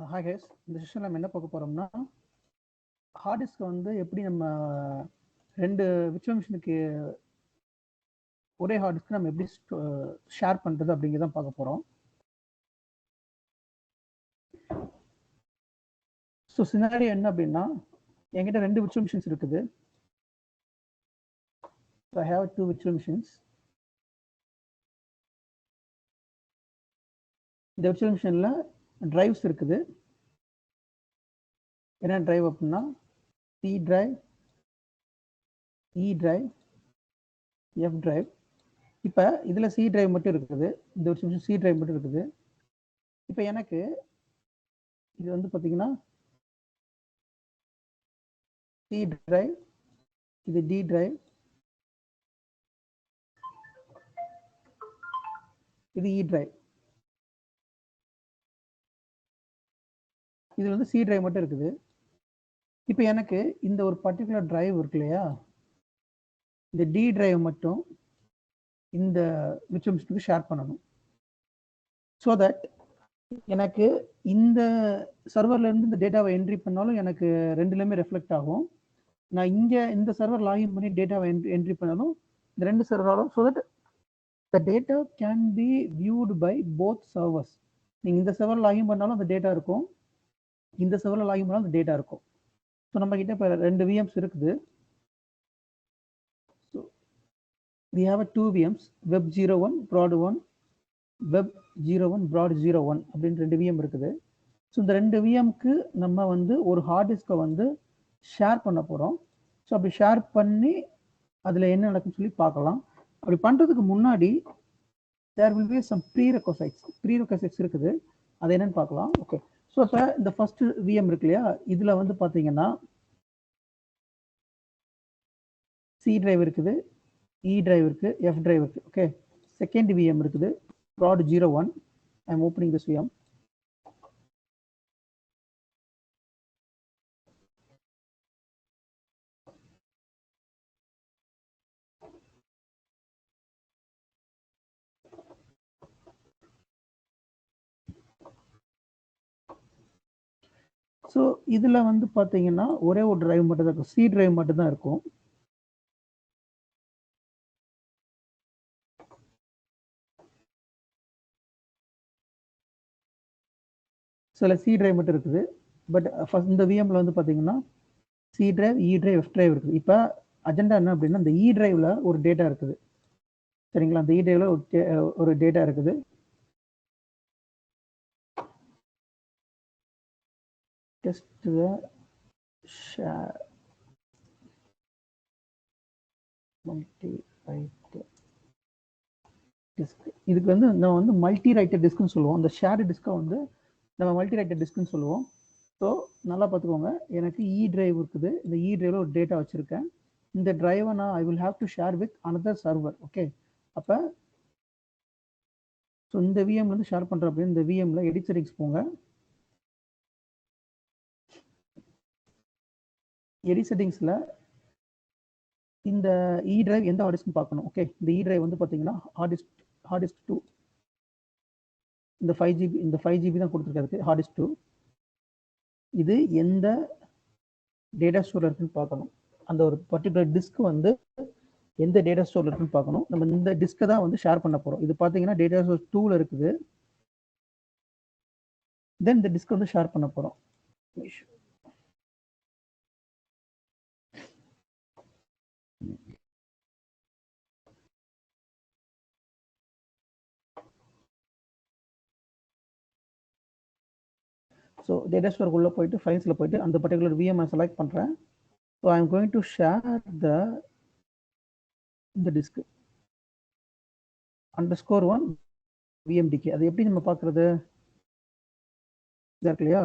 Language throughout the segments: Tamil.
ஹாய் கைஸ், இந்த செஷனில் நம்ம என்ன பார்க்க போகிறோம்னா ஹார்ட் டிஸ்க் வந்து எப்படி நம்ம ரெண்டு விர்ச்சுவல் மிஷினுக்கு ஒரே ஹார்ட் டிஸ்க் நம்ம எப்படி ஷேர் பண்ணுறது அப்படிங்கிறத பார்க்க போகிறோம். ஸோ சினாரியோ என்ன அப்படின்னா, என்கிட்ட ரெண்டு விர்ச்சுவல் மிஷின்ஸ் இருக்குது. So I have 2 virtual machines. இந்த விர்ச்சுவல் மிஷினில் டிரைவ்ஸ் இருக்குது. என்ன டிரைவ் அப்படின்னா சி டிரைவ், இ டிரைவ், எஃப் டிரைவ். இப்போ இதில் சி டிரைவ் மட்டும் இருக்குது. இந்த விர்ச்சுவல் மிஷின் சி டிரைவ் மட்டும் இருக்குது. இப்போ எனக்கு இது வந்து பார்த்தீங்கன்னா சி டிரைவ், இது டி டிரைவ், இது இ டிரைவ். இது வந்து சி டிரைவ் மட்டும் இருக்குது. இப்போ எனக்கு இந்த ஒரு பர்டிகுலர் டிரைவ் இருக்கு இல்லையா, இந்த டி டிரைவ் மட்டும் இந்த விர்ச்சுவல் மிஷினுக்கு ஷேர் பண்ணணும். ஸோ தட் எனக்கு இந்த சர்வர்ல இருந்து இந்த டேட்டாவை என்ட்ரி பண்ணாலும் எனக்கு ரெண்டுலேயுமே ரெஃப்ளெக்ட் ஆகும். நான் இங்கே இந்த சர்வர் லாகின் பண்ணி டேட்டாவை என்ட்ரி பண்ணாலும் இந்த ரெண்டு சர்வராலும், so that the data can be viewed by both servers. நீங்கள் இந்த சர்வர் லாகின் பண்ணாலும் அந்த டேட்டா இருக்கும், இந்த சர்வரில் லாகின் பண்ணாலும் அந்த டேட்டா இருக்கும். ஸோ நம்ம கிட்ட இப்போ ரெண்டு விஎம்ஸ் இருக்குது. So we have 2 VMs, web 01 broad 1, web 01 broad 01 அப்படின்னு ரெண்டு விஎம் இருக்குது. ஸோ இந்த ரெண்டு விஎம்க்கு நம்ம வந்து ஒரு ஹார்ட் டிஸ்கை வந்து ஷேர் பண்ண போகிறோம். ஸோ அப்படி ஷேர் பண்ணி அதில் என்ன நடக்குன்னு சொல்லி பார்க்கலாம். அப்படி பண்ணுறதுக்கு முன்னாடி there will be some prerequisites இருக்குது. அது என்னன்னு பார்க்கலாம். ஓகே, ஸோ இப்போ இந்த ஃபர்ஸ்ட் விஎம் இருக்கு இல்லையா, இதில் வந்து பார்த்தீங்கன்னா சி டிரைவ் இருக்குது, இ டிரைவ் இருக்குது, எஃப் டிரைவ் இருக்குது. ஓகே, செகண்ட் விஎம் இருக்குது broad 01. I am opening this VM. So இதில் வந்து பார்த்தீங்கன்னா ஒரே ஒரு டிரைவ் மட்டும் தான் இருக்கும், சி டிரைவ் மட்டும் தான் இருக்கும். சில சி டிரைவ் மட்டும் இருக்குது. பட் ஃபர்ஸ்ட் இந்த விஎம்ல வந்து பார்த்தீங்கன்னா சி டிரைவ், இ டிரைவ், எஃப் டிரைவ் இருக்குது. இப்போ அஜெண்டா என்ன அப்படின்னா, இந்த இ டிரைவ்ல ஒரு டேட்டா இருக்குது, சரிங்களா? அந்த இ டிரைவ்ல ஒரு டேட்டா இருக்குது. Test share multi writer disk. இதுக்கு வந்து நம்ம வந்து மல்டி ரைட்டர் டிஸ்க்னு சொல்லுவோம். அந்த ஷேர் டிஸ்கை வந்து நம்ம மல்டி ரைட்டர் டிஸ்க்னு சொல்லுவோம். ஸோ நல்லா பார்த்துக்கோங்க, எனக்கு இ டிரைவ் இருக்குது. இந்த இ டிரைவ்ல ஒரு டேட்டா வச்சுருக்கேன். இந்த டிரைவை நான் I will have to share with another server. Okay, அப்போ ஸோ இந்த விஎம்ல இருந்து ஷேர் பண்ணுற அப்படின்னு இந்த விஎம்ல எடிட் செட்டிங்ஸ் போங்க. எடிட் செட்டிங்ஸில் இந்த இ டிரைவ் எந்த ஹார்ட் டிஸ்க்னு பார்க்கணும். ஓகே, இந்த இ டிரைவ் வந்து பார்த்தீங்கன்னா ஹார்ட் டிஸ்க் 2. இந்த 5GB தான் கொடுத்துருக்காரு ஹார்ட் டிஸ்க் 2. இது எந்த டேட்டா ஸ்டோர்ல இருக்குன்னு பார்க்கணும். அந்த ஒரு பர்டிகுலர் டிஸ்க் வந்து எந்த டேட்டா ஸ்டோர்ல இருக்குன்னு பார்க்கணும். நம்ம இந்த டிஸ்கை தான் வந்து ஷேர் பண்ண போகிறோம். இது பார்த்தீங்கன்னா டேட்டா ஸ்டோர் 2ல இருக்குது. தென் இந்த டிஸ்க் வந்து ஷேர் பண்ண போகிறோம். ஸோ டேட்டா ஸ்டோருக்குள்ளே போயிட்டு ஃபைல்ஸில் போயிட்டு அந்த பர்டிகுலர் விஎம் செலக்ட் பண்ணுறேன். So I am going to share இந்த டிஸ்க் _1 VMDK. அது எப்படி நம்ம பார்க்குறது? இதாக இருக்கு இல்லையா,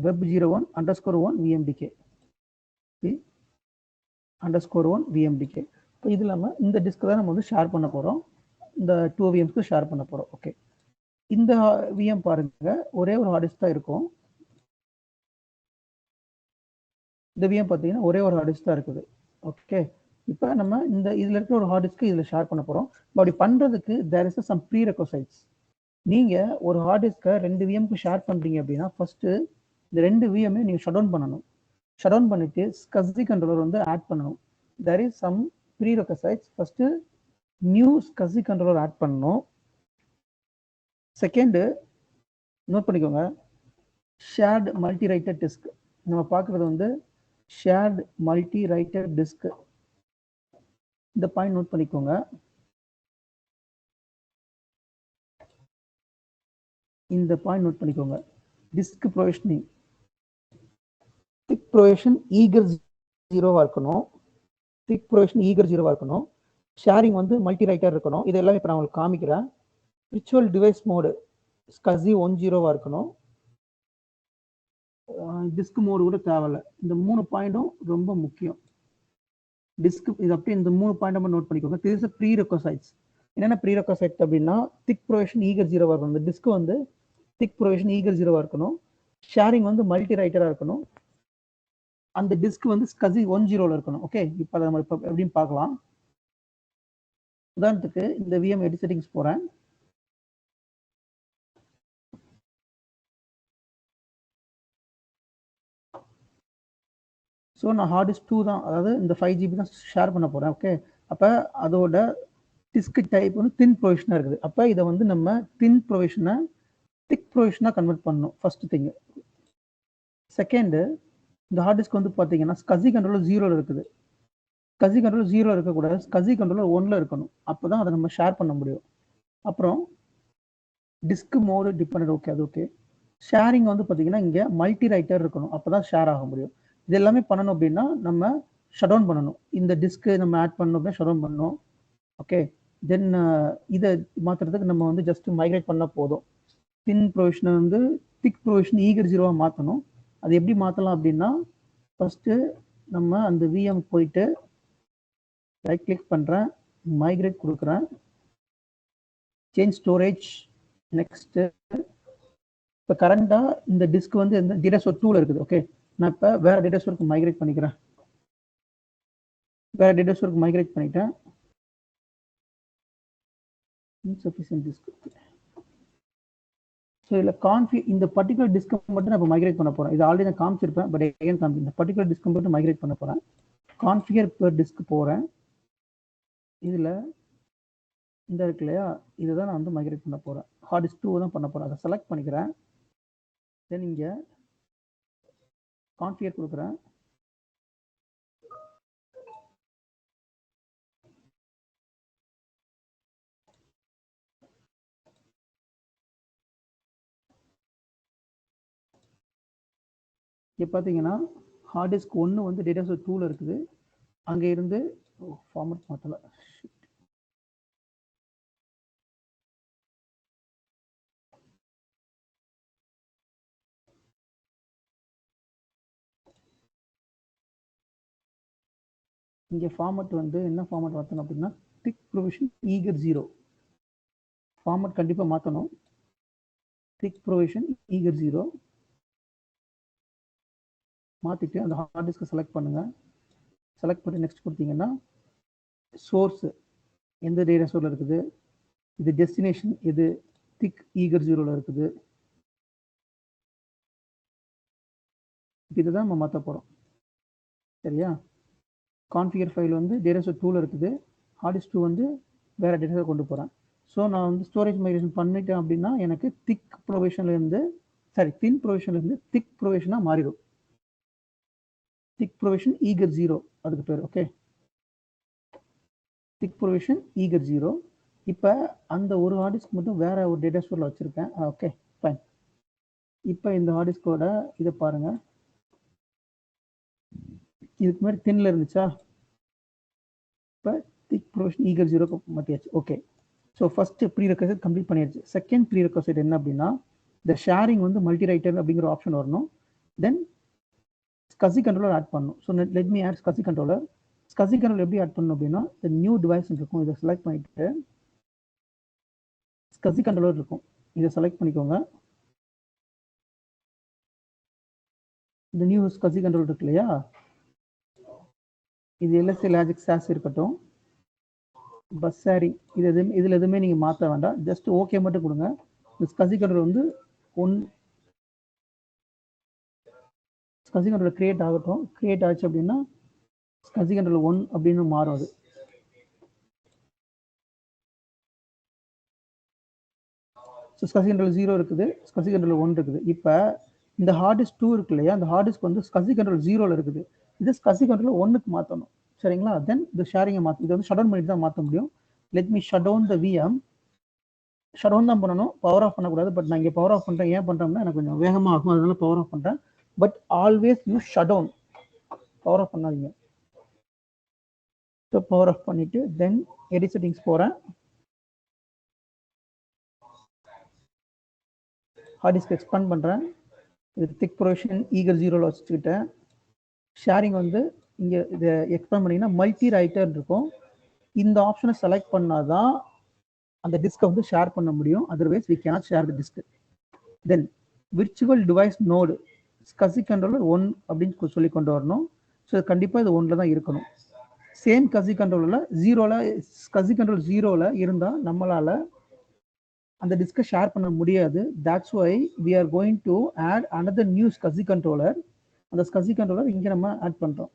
web 01 _1 VMDK _1 VMDK. இப்போ இது இல்லாமல் இந்த டிஸ்க் தான் நம்ம வந்து ஷேர் பண்ண போகிறோம். இந்த 2 VMஸ்க்கு ஷேர் பண்ண போகிறோம். ஓகே, இந்த விஎம் பாருங்க, ஒரே ஒரு ஹார்ட் டிஸ்க் தான் இருக்கும். இந்த விஎம் பார்த்தீங்கன்னா ஒரே ஒரு ஹார்ட் டிஸ்க் தான் இருக்குது. ஓகே, இப்போ நம்ம இந்த இதில் இருக்கிற ஒரு ஹார்ட் டிஸ்க்கு இதில் ஷேர் பண்ண போகிறோம். அப்படி பண்ணுறதுக்கு தேர் இஸ் சம் ப்ரீரெக்வசைட்ஸ். நீங்கள் ஒரு ஹார்ட் டிஸ்கை 2 விஎம்க்கு ஷேர் பண்ணுறீங்க அப்படின்னா ஃபஸ்ட்டு இந்த 2 விஎம்மே நீங்கள் ஷட் டவுன் பண்ணணும். ஷட் டவுன் பண்ணிவிட்டு SCSI கண்ட்ரோலர் வந்து ஆட் பண்ணணும். There is some prerequisites. First new SCSI controller add பண்ணணும். செகண்டு நோட் பண்ணிக்கோங்க, ஷேர்டு மல்டி ரைட்டர் டிஸ்க். நம்ம பார்க்குறது வந்து ஷேர்டு மல்டி ரைட்டர் டிஸ்க். இந்த பாயிண்ட் நோட் பண்ணிக்கோங்க. இந்த பாயிண்ட் நோட் பண்ணிக்கோங்க. Disk provisioning, thick provision eager 0வா இருக்கணும். திக் ப்ரொவிஷன் ஈகர் 0வா இருக்கணும். ஷேரிங் வந்து மல்டி ரைட்டர் இருக்கணும். இது எல்லாம் இப்போ நான் உங்களுக்கு காமிக்கிறேன். விர்ச்சுவல் டிவைஸ் மோடு SCSI 10வா இருக்கணும். டிஸ்க் மோடு கூட தேவையில்ல. இந்த 3 பாயிண்ட்டும் ரொம்ப முக்கியம். டிஸ்க் இது அப்படியே இந்த 3 பாயிண்ட் நோட் பண்ணிக்கோங்க. This is prerequisites. என்னென்ன ப்ரீ ரெக்வசைட் அப்படின்னா திக் ப்ரொவிஷன் ஈகர் 0வா இருக்கணும். இந்த டிஸ்க் வந்து திக் ப்ரொவிஷன் ஈகர் 0வா இருக்கணும். ஷேரிங் வந்து மல்டி ரைட்டரா இருக்கணும். அந்த டிஸ்க் வந்து SCSI 10ல இருக்கணும். ஓகே, இப்போ அதை நம்ம இப்போ எப்படின்னு பார்க்கலாம். உதாரணத்துக்கு இந்த விஎம் எடிட் செட்டிங்ஸ் போகிறேன். ஸோ நான் ஹார்ட் டிஸ்க் 2 தான், அதாவது இந்த 5 GB தான் ஷேர் பண்ண போகிறேன். ஓகே, அப்போ அதோட டிஸ்க் டைப் வந்து தின் ப்ரொவிஷனாக இருக்குது. அப்போ இதை வந்து நம்ம தின் ப்ரொவிஷனை திக் ப்ரொவிஷனாக கன்வெர்ட் பண்ணணும். First thing. செகண்டு, இந்த ஹார்ட் டிஸ்க் வந்து பார்த்தீங்கன்னா SCSI கண்ட்ரோலர் 0ல இருக்குது. SCSI கண்ட்ரோலர் 0 இருக்கக்கூடாது, SCSI கண்ட்ரோலர் 1ல இருக்கணும். அப்போ தான் அதை நம்ம ஷேர் பண்ண முடியும். அப்புறம் டிஸ்க் மோடு டிபெண்ட். ஓகே, அது ஓகே. ஷேரிங் வந்து பார்த்தீங்கன்னா இங்கே மல்டி ரைட்டர் இருக்கணும். அப்போ தான் ஷேர் ஆக முடியும். இது எல்லாமே பண்ணணும் அப்படின்னா நம்ம ஷட் டவுன் பண்ணணும். இந்த டிஸ்க்கு நம்ம ஆட் பண்ணணும் அப்படின்னா ஷட் டவுன் பண்ணணும். ஓகே, தென் இதை மாற்றுறதுக்கு நம்ம வந்து ஜஸ்ட் மைக்ரேட் பண்ணால் போதும். தின் ப்ரொவிஷனை வந்து திக் ப்ரொவிஷன் ஈகர் 0வா மாற்றணும். அது எப்படி மாற்றலாம் அப்படின்னா ஃபஸ்ட்டு நம்ம அந்த விஎம் போயிட்டு ரைட் கிளிக் பண்ணுறேன், மைக்ரேட் கொடுக்குறேன், சேஞ்ச் ஸ்டோரேஜ். நெக்ஸ்ட்டு இப்போ கரண்டாக இந்த டிஸ்க் வந்து இந்த டேட்டா ஸ்டோர் 2ல இருக்குது. ஓகே, நான் இப்போ வேறு டேட்டா ஸ்டோருக்கு மைக்ரேட் பண்ணிக்கிறேன். வேறு டேட்டா ஸ்டோருக்கு மைக்ரேட் பண்ணிட்டேன். Insufficient disk. ஸோ இதில் இந்த பர்டிகுலர் டிஸ்க் மட்டும் நான் இப்போ மைக்ரேட் பண்ண போகிறேன். இது ஆல்ரெடி நான் காமிச்சிருப்பேன், பட் எகைன் காமி இந்த பர்டிகுலர் டிஸ்க் மட்டும் மைக்ரேட் பண்ண போகிறேன். கான்ஃபிகர் பெர் டிஸ்க் போகிறேன். இதில் இந்த இருக்கு இல்லையா, இதை தான் நான் வந்து மைக்ரேட் பண்ண போகிறேன். ஹார்ட் டிஸ்க் 2 தான் பண்ண போகிறேன். அதை செலக்ட் பண்ணிக்கிறேன். தென் இங்கே கான்ஃபிகர் கொடுக்குறேன். இப்போ பார்த்தீங்கன்னா ஹார்ட் டிஸ்க் 1 வந்து டேட்டா ஸ்டோர் 2ல இருக்குது. அங்கே இருந்து ஃபார்மட் மாற்றலை. இங்கே ஃபார்மட் வந்து என்ன ஃபார்மட் மாற்றணும் அப்படின்னா திக் ப்ரொவிஷன் ஈகர் 0 ஃபார்மட் கண்டிப்பாக மாற்றணும். திக் ப்ரொவிஷன் ஈகர் 0 மாற்றிட்டு அந்த ஹார்ட் டிஸ்கை செலக்ட் பண்ணுங்கள். செலக்ட் பண்ணி நெக்ஸ்ட் கொடுத்தீங்கன்னா சோர்ஸு எந்த டேட்டா ஸ்டோரில் இருக்குது, இது டெஸ்டினேஷன் எது, திக் ஈகர் 0ல இருக்குது. இதுதான் நம்ம மாற்ற போகிறோம். சரியா? கான்ஃபிகர் ஃபைல் வந்து டேட்டா ஸ்டோர் 2ல இருக்குது. ஹார்ட் டிஸ்க் 2 வந்து வேறு டேட்டா கொண்டு போகிறேன். ஸோ நான் வந்து ஸ்டோரேஜ் மைக்ரேஷன் பண்ணிட்டேன் அப்படின்னா எனக்கு திக் ப்ரொவிஷன்லேருந்து தின் ப்ரொவிஷன்லேருந்து திக் ப்ரொவிஷனாக மாறிடும். திக் ப்ரொவிஷன் ஈகர் 0 அதுக்கு பேர். ஓகே, திக் ப்ரொவிஷன் ஈகர் 0. இப்போ அந்த ஒரு ஹார்ட் டிஸ்க் மட்டும் வேறு ஒரு டேட்டா ஸ்டோரில் வச்சுருக்கேன். Okay, fine. இப்போ இந்த ஹார்ட் டிஸ்கோட இதை பாருங்கள். இதுக்கு மாதிரி தின்ல இருந்துச்சா, இப்போ திக் ப்ரொவிஷன் ஈகர் 0க்கு மாற்றியாச்சு. Okay, so first prerequisite complete பண்ணியாச்சு. செகண்ட் ப்ரீ ரெக்வசைட் என்ன அப்படின்னா இந்த ஷேரிங் வந்து மல்டி ரைட்டர் அப்படிங்கிற ஆப்ஷன் வரணும். தென் SCSI கண்ட்ரோலர் ஆட் பண்ணணும். So let me add SCSI controller. SCSI controller எப்படி ஆட் பண்ணணும் அப்படின்னா இந்த நியூ டிவைஸ் இருக்கும், இதை செலக்ட் பண்ணிட்டு SCSI கண்ட்ரோலர் இருக்கும், இதை செலக்ட் பண்ணிக்கோங்க. இந்த நியூ SCSI கண்ட்ரோலர் இருக்கு இல்லையா, இது LSA லாஜிக் SAS இருக்கட்டும், பஸ் ஷேரிங், இதில் எதுவுமே நீங்கள் மாற்ற வேண்டாம். ஜஸ்ட் ஓகே மட்டும் கொடுங்க. SCSI controller வந்து SCSI controller கிரியேட் ஆகட்டும். கிரியேட் ஆச்சு அப்படின்னா SCSI controller 1 அப்படின்னு மாறும். அது SCSI controller 0 இருக்குது, SCSI controller 1 இருக்குது. இப்போ இந்த ஹார்ட் டிஸ்க் 2 இருக்கு இல்லையா, அந்த ஹார்ட் டிஸ்க் வந்து SCSI controller 0ல இருக்குது. இது SCSI controller 1க்கு மாற்றணும். சரிங்களா? தென் இந்த ஷேரிங்கை மாற்ற, இது வந்து ஷட் டவுன் பண்ணிட்டு தான் மாற்ற முடியும். Let me shut down the VM. Shut down தான் பண்ணணும், பவர் ஆஃப் பண்ணக்கூடாது. பட் நான் இங்கே பவர் ஆஃப் பண்ணுறேன். ஏன் பண்ணுறோம்னா எனக்கு கொஞ்சம் வேகமாக ஆகும், அதனால பவர் ஆஃப் பண்ணுறேன். But always use shut down, power off பண்ணாதீங்க. ஸோ பவர் ஆஃப் பண்ணிவிட்டு தென் எடிட் செட்டிங்ஸ் போகிறேன். ஹார்ட் டிஸ்க் எக்ஸ்பேண்ட் பண்ணுறேன். இது திக் ப்ரொவிஷன் ஈகர் 0ல வச்சுக்கிட்டேன். ஷேரிங் வந்து இங்கே இதை எக்ஸ்பேண்ட் பண்ணிங்கன்னா மல்டி ரைட்டர் இருக்கும். இந்த ஆப்ஷனை செலக்ட் பண்ணாதான் அந்த டிஸ்கை வந்து ஷேர் பண்ண முடியும். Otherwise we cannot share the disk. Then virtual device node SCSI controller 1 அப்படின்னு சொல்லி கொண்டு வரணும். ஸோ கண்டிப்பாக இது 1ல தான் இருக்கணும். சேம் SCSI controllerல 0ல SCSI controller 0ல இருந்தால் நம்மளால் அந்த டிஸ்கை ஷேர் பண்ண முடியாது. That's why we are going to add another new SCSI controller. அந்த SCSI controller இங்கே நம்ம ஆட் பண்ணுறோம்.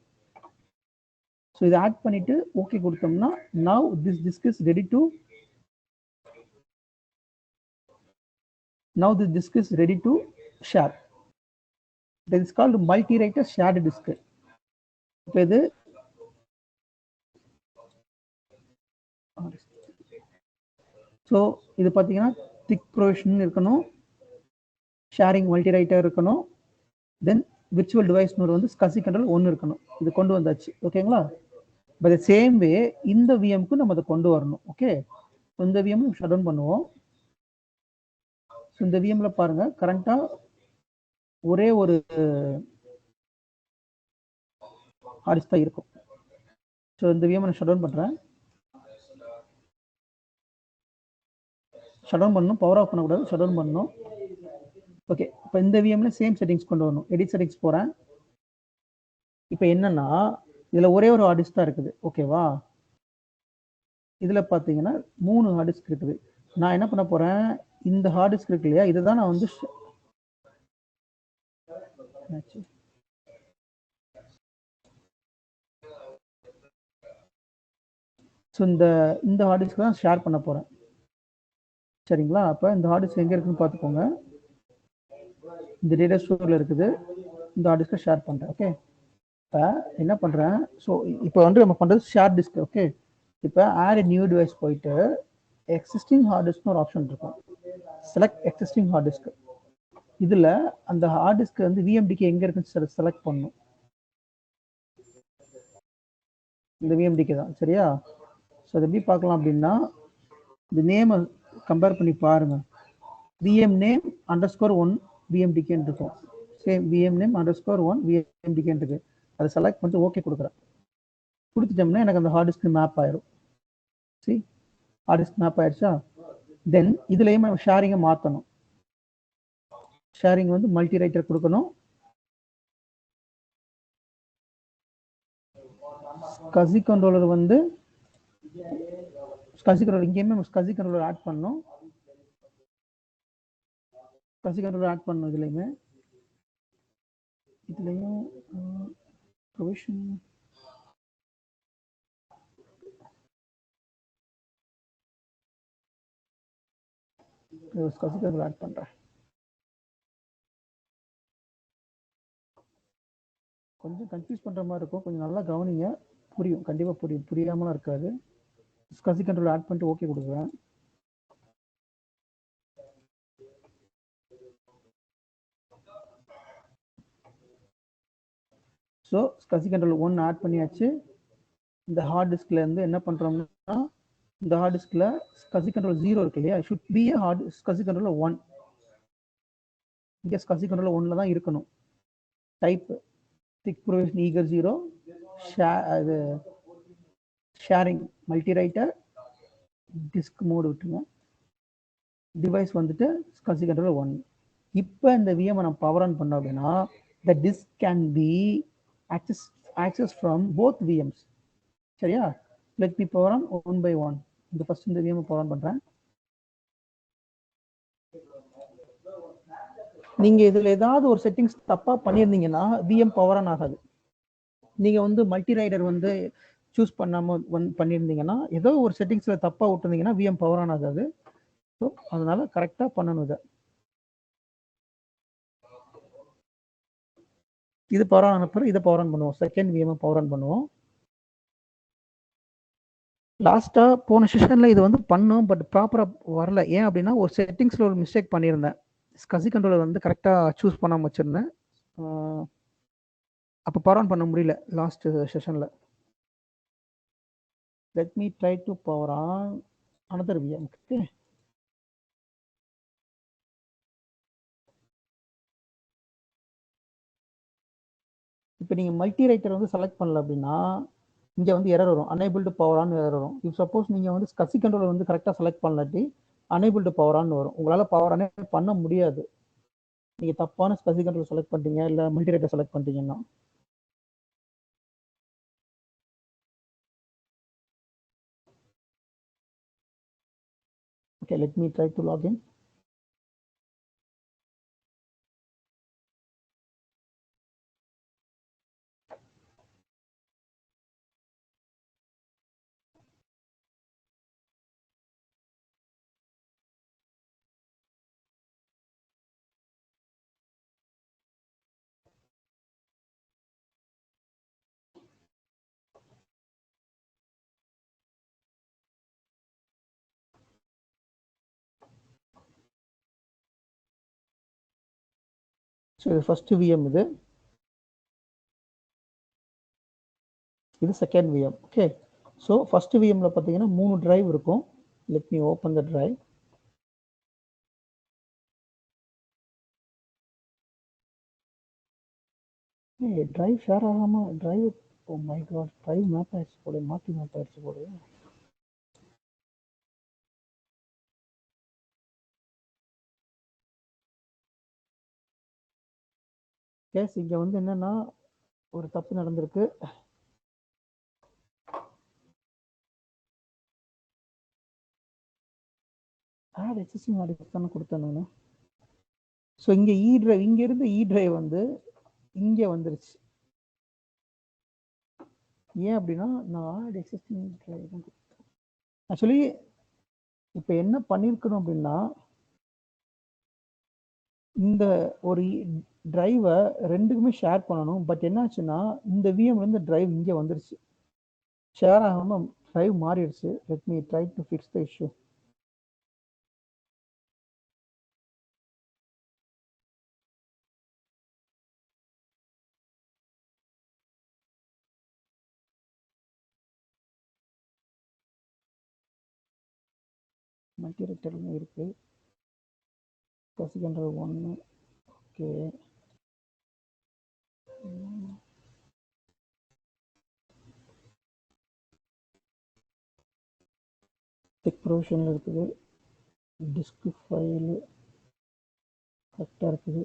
ஸோ இதை ஆட் பண்ணிவிட்டு ஓகே கொடுத்தோம்னா now this disk is ready to share. That is called multi-writer shared disk. இப்போ இது ஸோ இது பார்த்தீங்கன்னா திக் ப்ரொவிஷன் இருக்கணும், ஷேரிங் மல்டி-ரைட்டர் இருக்கணும், தென் விர்ச்சுவல் டிவைஸ் நோடு வந்து SCSI controller 1 இருக்கணும். இது கொண்டு வந்தாச்சு. ஓகேங்களா? பட் த சேம் வே இந்த விஎம்க்கு நம்ம அதை கொண்டு வரணும். ஓகே, இந்த விஎம் ஷட் டவுன் பண்ணுவோம். ஸோ இந்த விஎம்ல பாருங்க கரண்டா ஒரே ஒரு ஹார்ட் டிஸ்க் தான் இருக்கும். ஸோ இந்த விஎம் நான் ஷட் டவுன் பண்ணுறேன். ஷட் டவுன் பண்ணணும், பவர் ஆஃப் பண்ணக்கூடாது, ஷட் டவுன் பண்ணணும். ஓகே, இப்போ இந்த விஎம்ல சேம் செட்டிங்ஸ் கொண்டு வரணும். எடிட் செட்டிங்ஸ் போகிறேன். இப்போ என்னன்னா இதில் ஒரே ஒரு ஹார்ட் டிஸ்க் தான் இருக்குது. ஓகேவா? இதில் பார்த்தீங்கன்னா 3 ஹார்ட் டிஸ்க் இருக்குது. நான் என்ன பண்ண போகிறேன், இந்த ஹார்ட் டிஸ்க் இருக்கு இல்லையா, இதை தான் நான் வந்து ஸோ இந்த ஹார்ட் டிஸ்க் தான் ஷேர் பண்ண போகிறேன். சரிங்களா? அப்போ இந்த ஹார்ட் டிஸ்க் எங்கே இருக்குன்னு பார்த்துக்கோங்க. இந்த டேட்டா ஸ்டோரில் இருக்குது. இந்த ஹார்ட் டிஸ்கை ஷேர் பண்ணுறேன். ஓகே, இப்போ என்ன பண்ணுறேன், ஸோ இப்போ வந்து நம்ம பண்ணுறது ஷேர் டிஸ்க். ஓகே, இப்போ ஆட் நியூ டிவைஸ் போயிட்டு எக்ஸிஸ்டிங் ஹார்ட் டிஸ்க்னு ஒரு ஆப்ஷன் இருக்கும். Select existing hard disk. இதில் அந்த ஹார்ட் டிஸ்க் வந்து விஎம்டிக்கு எங்கே இருக்குன்னு செலக்ட் பண்ணணும். இந்த விஎம்டிக்கு தான். சரியா? ஸோ அதை எப்படி பார்க்கலாம் அப்படின்னா இந்த நேமை கம்பேர் பண்ணி பாருங்கள். விஎம் நேம் _1 விஎம்டிகேன்னு இருக்கும். சேம் விஎம் நேம் _1 விஎம்டிகேன்னு இருக்கு. அதை செலக்ட் பண்ணிட்டு ஓகே கொடுக்குறேன். கொடுத்துட்டோம்னா எனக்கு அந்த ஹார்ட் டிஸ்க் மேப் ஆயிரும். சரி, ஹார்ட் டிஸ்க் மேப் ஆயிடுச்சா? தென் இதுலேயும் நம்ம ஷேரிங்கை மாற்றணும். ஷேரிங் வந்து மல்டி ரைட்டர் கொடுக்கணும். SCSI controller வந்து SCSI controller இங்கேயுமே SCSI controller ஆட் பண்ணணும். SCSI controller ஆட் பண்ணணும். இதுலையும் ப்ரொவிஷன் SCSI controller ஆட் பண்ணுறேன். கொஞ்சம் கன்ஃபியூஸ் பண்ணுற மாதிரி இருக்கும், கொஞ்சம் நல்லா கவனிங்க, புரியும், கண்டிப்பாக புரியும், புரியாமலாம் இருக்காது. SCSI controller ஆட் பண்ணிட்டு ஓகே கொடுக்குறேன். ஸோ SCSI controller 1 ஆட் பண்ணியாச்சு. இந்த ஹார்ட் டிஸ்கில் இருந்து என்ன பண்ணுறோம்னா இந்த ஹார்ட் டிஸ்கில் SCSI controller 0 இருக்கு இல்லையா, should be a SCSI controller 1. இங்கே SCSI controller 1ல தான் இருக்கணும். டைப் திக் ப்ரொவிஷன் ஈகர் 0 அது sharing multi writer disk mode விட்டுருங்க. டிவைஸ் வந்துட்டு SCSI controller 1. இப்போ இந்த விஎம் நம்ம பவர் ஆன் பண்ணோம் அப்படின்னா the disk can be accessed from both VMs. சரியா? let me power on 1 by 1. இந்த ஃபர்ஸ்ட் இந்த விஎம் பவர் ஆன் பண்ணுறேன். நீங்க இதுல ஏதாவது ஒரு செட்டிங்ஸ் தப்பா பண்ணியிருந்தீங்கன்னா விஎம் பவர் ஆன் ஆகாது. நீங்க வந்து மல்டி ரைடர் வந்து சூஸ் பண்ணாம பண்ணியிருந்தீங்கன்னா ஏதோ ஒரு செட்டிங்ஸ்ல தப்பா விட்டுருந்தீங்கன்னா விஎம் பவர் ஆன் ஆகாது. ஸோ அதனால கரெக்டா பண்ணணும் இதை. இது பவர் ஆன் அப்புறம் இதை பவர் ஆன் பண்ணுவோம். செகண்ட் விஎம் பவர் ஆன் பண்ணுவோம். லாஸ்டா போன செஷன்ல இது வந்து பண்ணோம், பட் ப்ராப்பரா வரல. ஏன் அப்படின்னா ஒரு செட்டிங்ஸ்ல ஒரு மிஸ்டேக் பண்ணியிருந்தேன். ஸ்கசி கண்ட்ரோலர் வந்து கரெக்டா சூஸ் பண்ணாம வச்சிருந்தேன். அப்போ பவர் ஆன் பண்ண முடியல last செஷன்ல. Let me try to power on another VM. Okay. இப்போ நீங்க மல்டி ரைட்டர் வந்து செலக்ட் பண்ணல அப்படின்னா இங்க வந்து எரர் வரும், unable to power on error வரும். இஃப் சப்போஸ் நீங்க வந்து ஸ்கசி கண்ட்ரோலர் வந்து கரெக்டா select பண்ணலாட்டி unable to power on வரும். உங்களால பவர் ஆனே பண்ண முடியாது. நீங்க தப்பான ஸ்கசி கண்ட்ரோலர் செலக்ட் பண்ணிட்டீங்க இல்ல மல்டி ரைட்டர் செலக்ட் பண்ணிட்டீங்கன்னா. Okay, let me try to log in. So இது ஃபர்ஸ்ட் விஎம், இது second VM. Okay, so first விஎம்ல பார்த்தீங்கன்னா 3 டிரைவ் இருக்கும். Let me open the drive. Drive share ஆகாம drive, oh my god, drive map ஆயிடுச்சு போல, மாற்றி மேப் ஆயிடுச்சு போல. கேஸ் இங்க வந்து என்னன்னா ஒரு தப்பு நடந்திருக்கு. ஆட் எக்ஸிஸ்டிங் ஆடியோ தானே கொடுத்தேன் நான். ஸோ இங்க இ டிரைவ், இங்க இருந்து இ டிரைவ் வந்து இங்க வந்துருச்சு. ஏன் அப்படின்னா நான் ஆட் எக்ஸிஸ்டிங் டிரைவ் தான் கொடுத்தேன். ஆக்சுவலி இப்போ என்ன பண்ணியிருக்கணும் அப்படின்னா இந்த ஒரு டிரைவை ரெண்டுக்குமே ஷேர் பண்ணணும். பட் என்னாச்சுன்னா இந்த விஎம் வந்து டிரைவ் இங்கே வந்துருச்சு, ஷேர் ஆகாம டிரைவ் மாறிடுச்சு. Let me try to fix the issue. Multi ரைட்டர்னு இருக்கு, கசிகன்ற ஒன்று. ஓகே, டெக் ப்ரொவிஷனில் இருக்குது, டிஸ்க் ஃபைலு கரெக்டாக இருக்குது.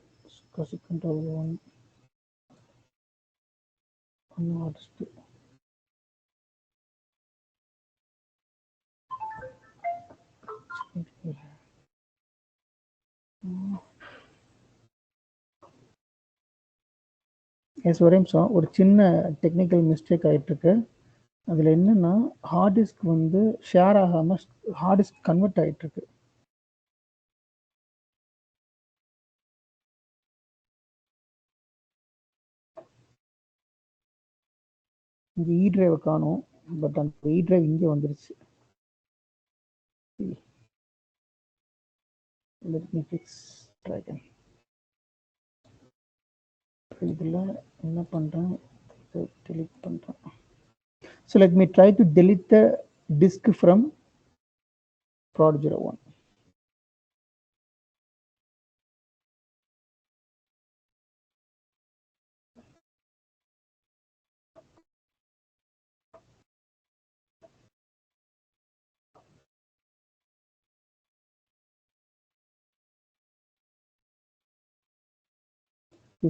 கசி கண்ட்ரோல் ஒன்று ஆர்டிஸ்ட்டு. எஸ், ஒரே நிமிஷம், ஒரு சின்ன டெக்னிக்கல் மிஸ்டேக் ஆகிட்டுருக்கு. அதில் என்னென்னா ஹார்ட் டிஸ்க் வந்து ஷேர் ஆகாமல் ஹார்ட் டிஸ்க் கன்வெர்ட் ஆகிட்டுருக்கு. இங்கே இ டிரைவை காணும், பட் அந்த இ டிரைவ் இங்கே வந்துருச்சு. Let me fix dragon. இதில் என்ன பண்ணுறேன், delete பண்ணுறேன். So let me try to delete the disk from prod 01.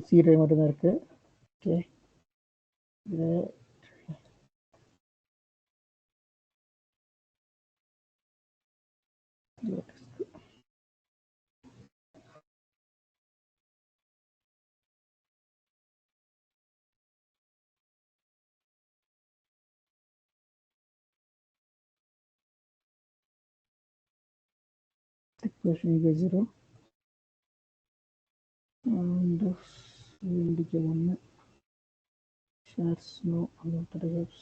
C drive மட்டும்தான் இருக்குது. ஓகே, இது equation equal 0 and indicate 1 shares no alternatives.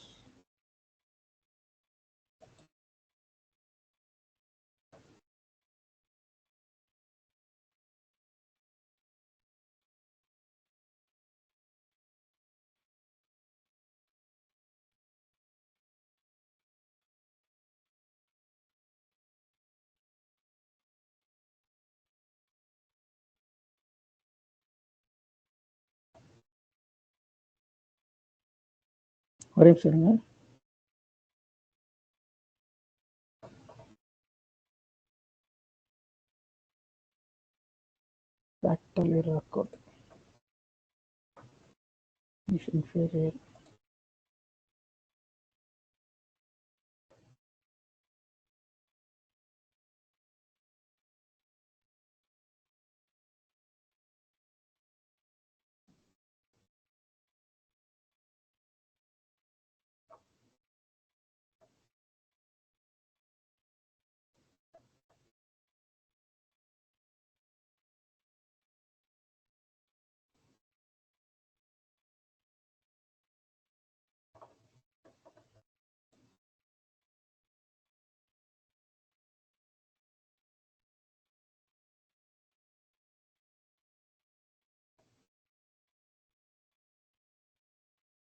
ஒரே சொல்லுங்க. Factal error code. Mission failure.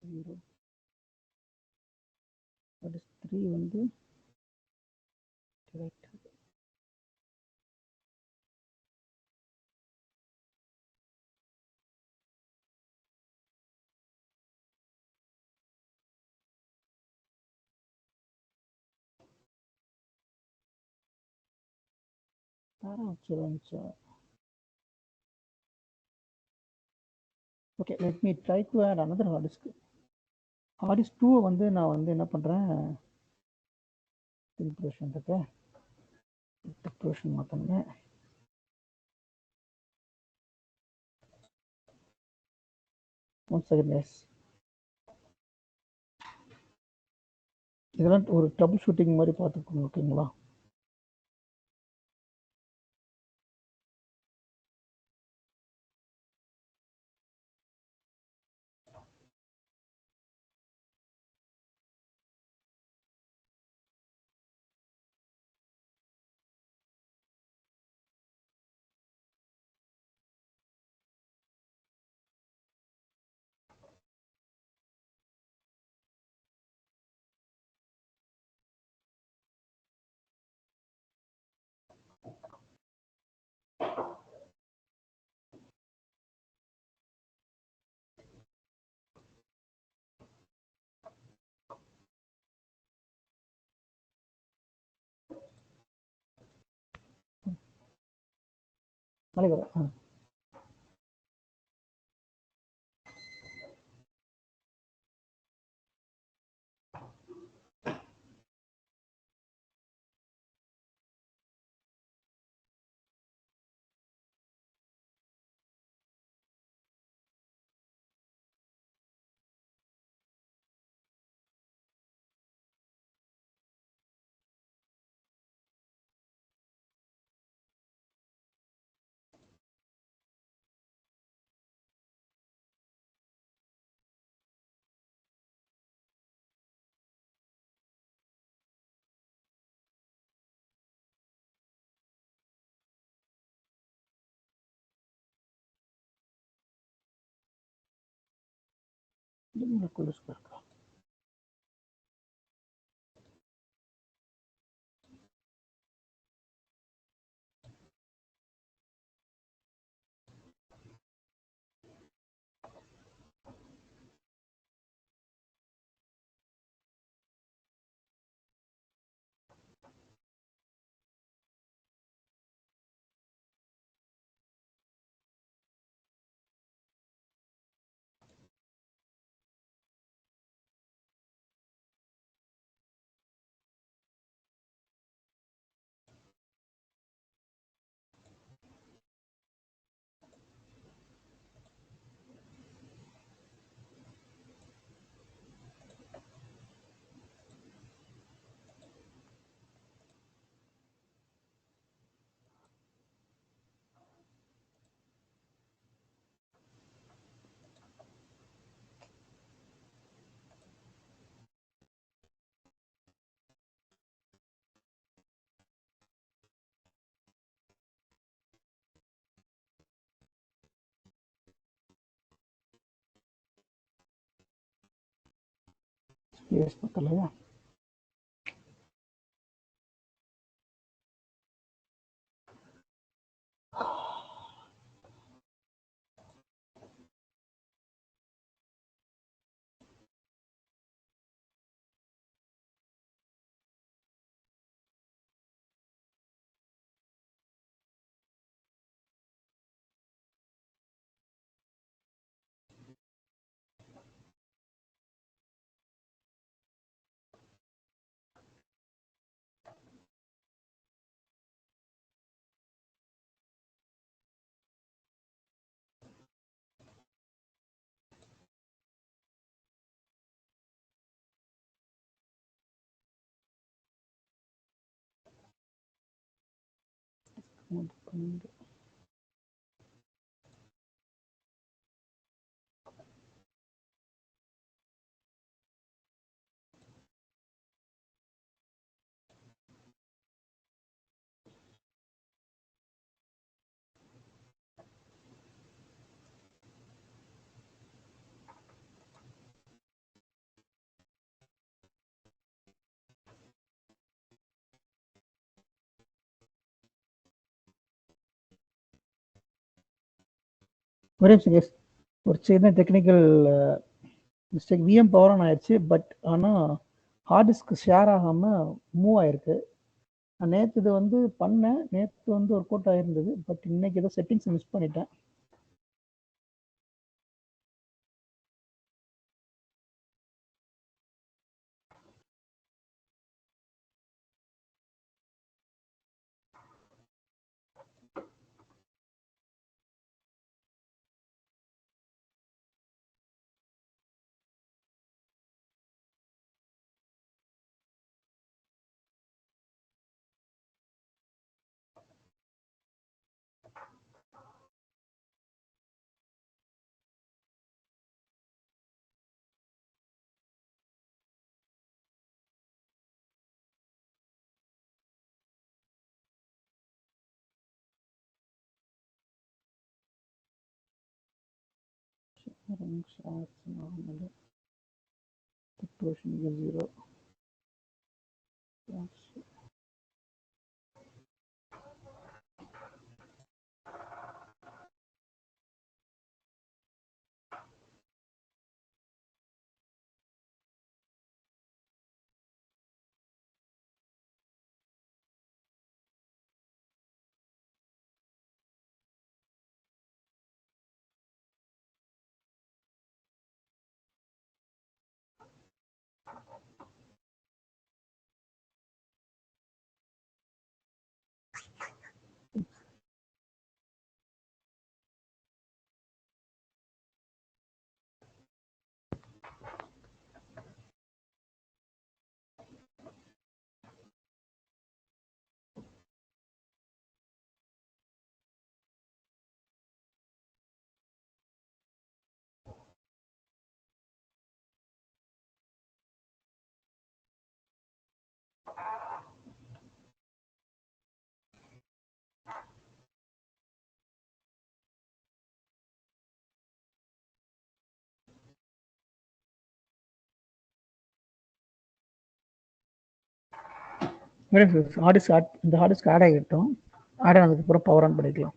Zero. That is 3 வந்து correct. Okay, let me try to add another hard disk. Hard disk 2 வந்து நான் வந்து என்ன பண்றேன், ப்ரொஷன் இருக்கு, ப்ரொஷன் மாத்தணுங்க. One second yes. இதெல்லாம் ஒரு ட்ரபிள் ஷூட்டிங் மாதிரி பார்த்துக்கோங்க, ஓகேங்களா? நாளைக்கு வரேன். இருக்கா Yes, பத்தலையா? ஒரே நிமிஷம் guys. ஒரு சின்ன technical mistake. VM power on ஆயிடுச்சு. பட் ஆனால் ஹார்ட் டிஸ்க் ஷேர் ஆகாமல் மூவ் ஆயிருக்கு. நான் நேற்று இது வந்து பண்ணேன். நேற்று வந்து ஒர்க் அவுட் ஆயிருந்தது. பட் இன்னைக்கு ஏதோ செட்டிங்ஸ் மிஸ் பண்ணிட்டேன். Normal situation 0. ஹார்ட் டிஸ்க் இந்த ஹார்ட் டிஸ்க் ஆட் ஆகிட்டோம். ஆட் ஆனதுக்கப்புறம் பவர் ஆன் பண்ணிக்கலாம்.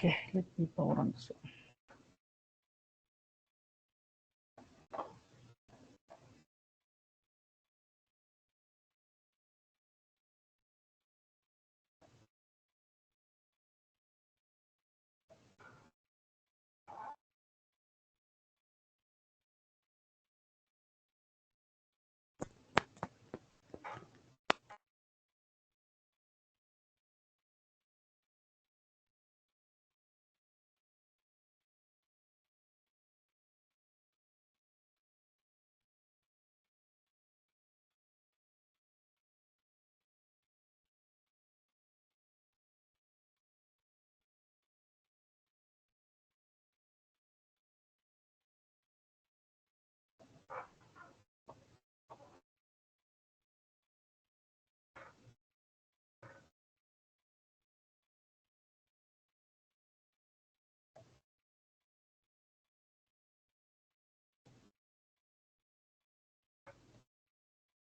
Okay, let me power on this one.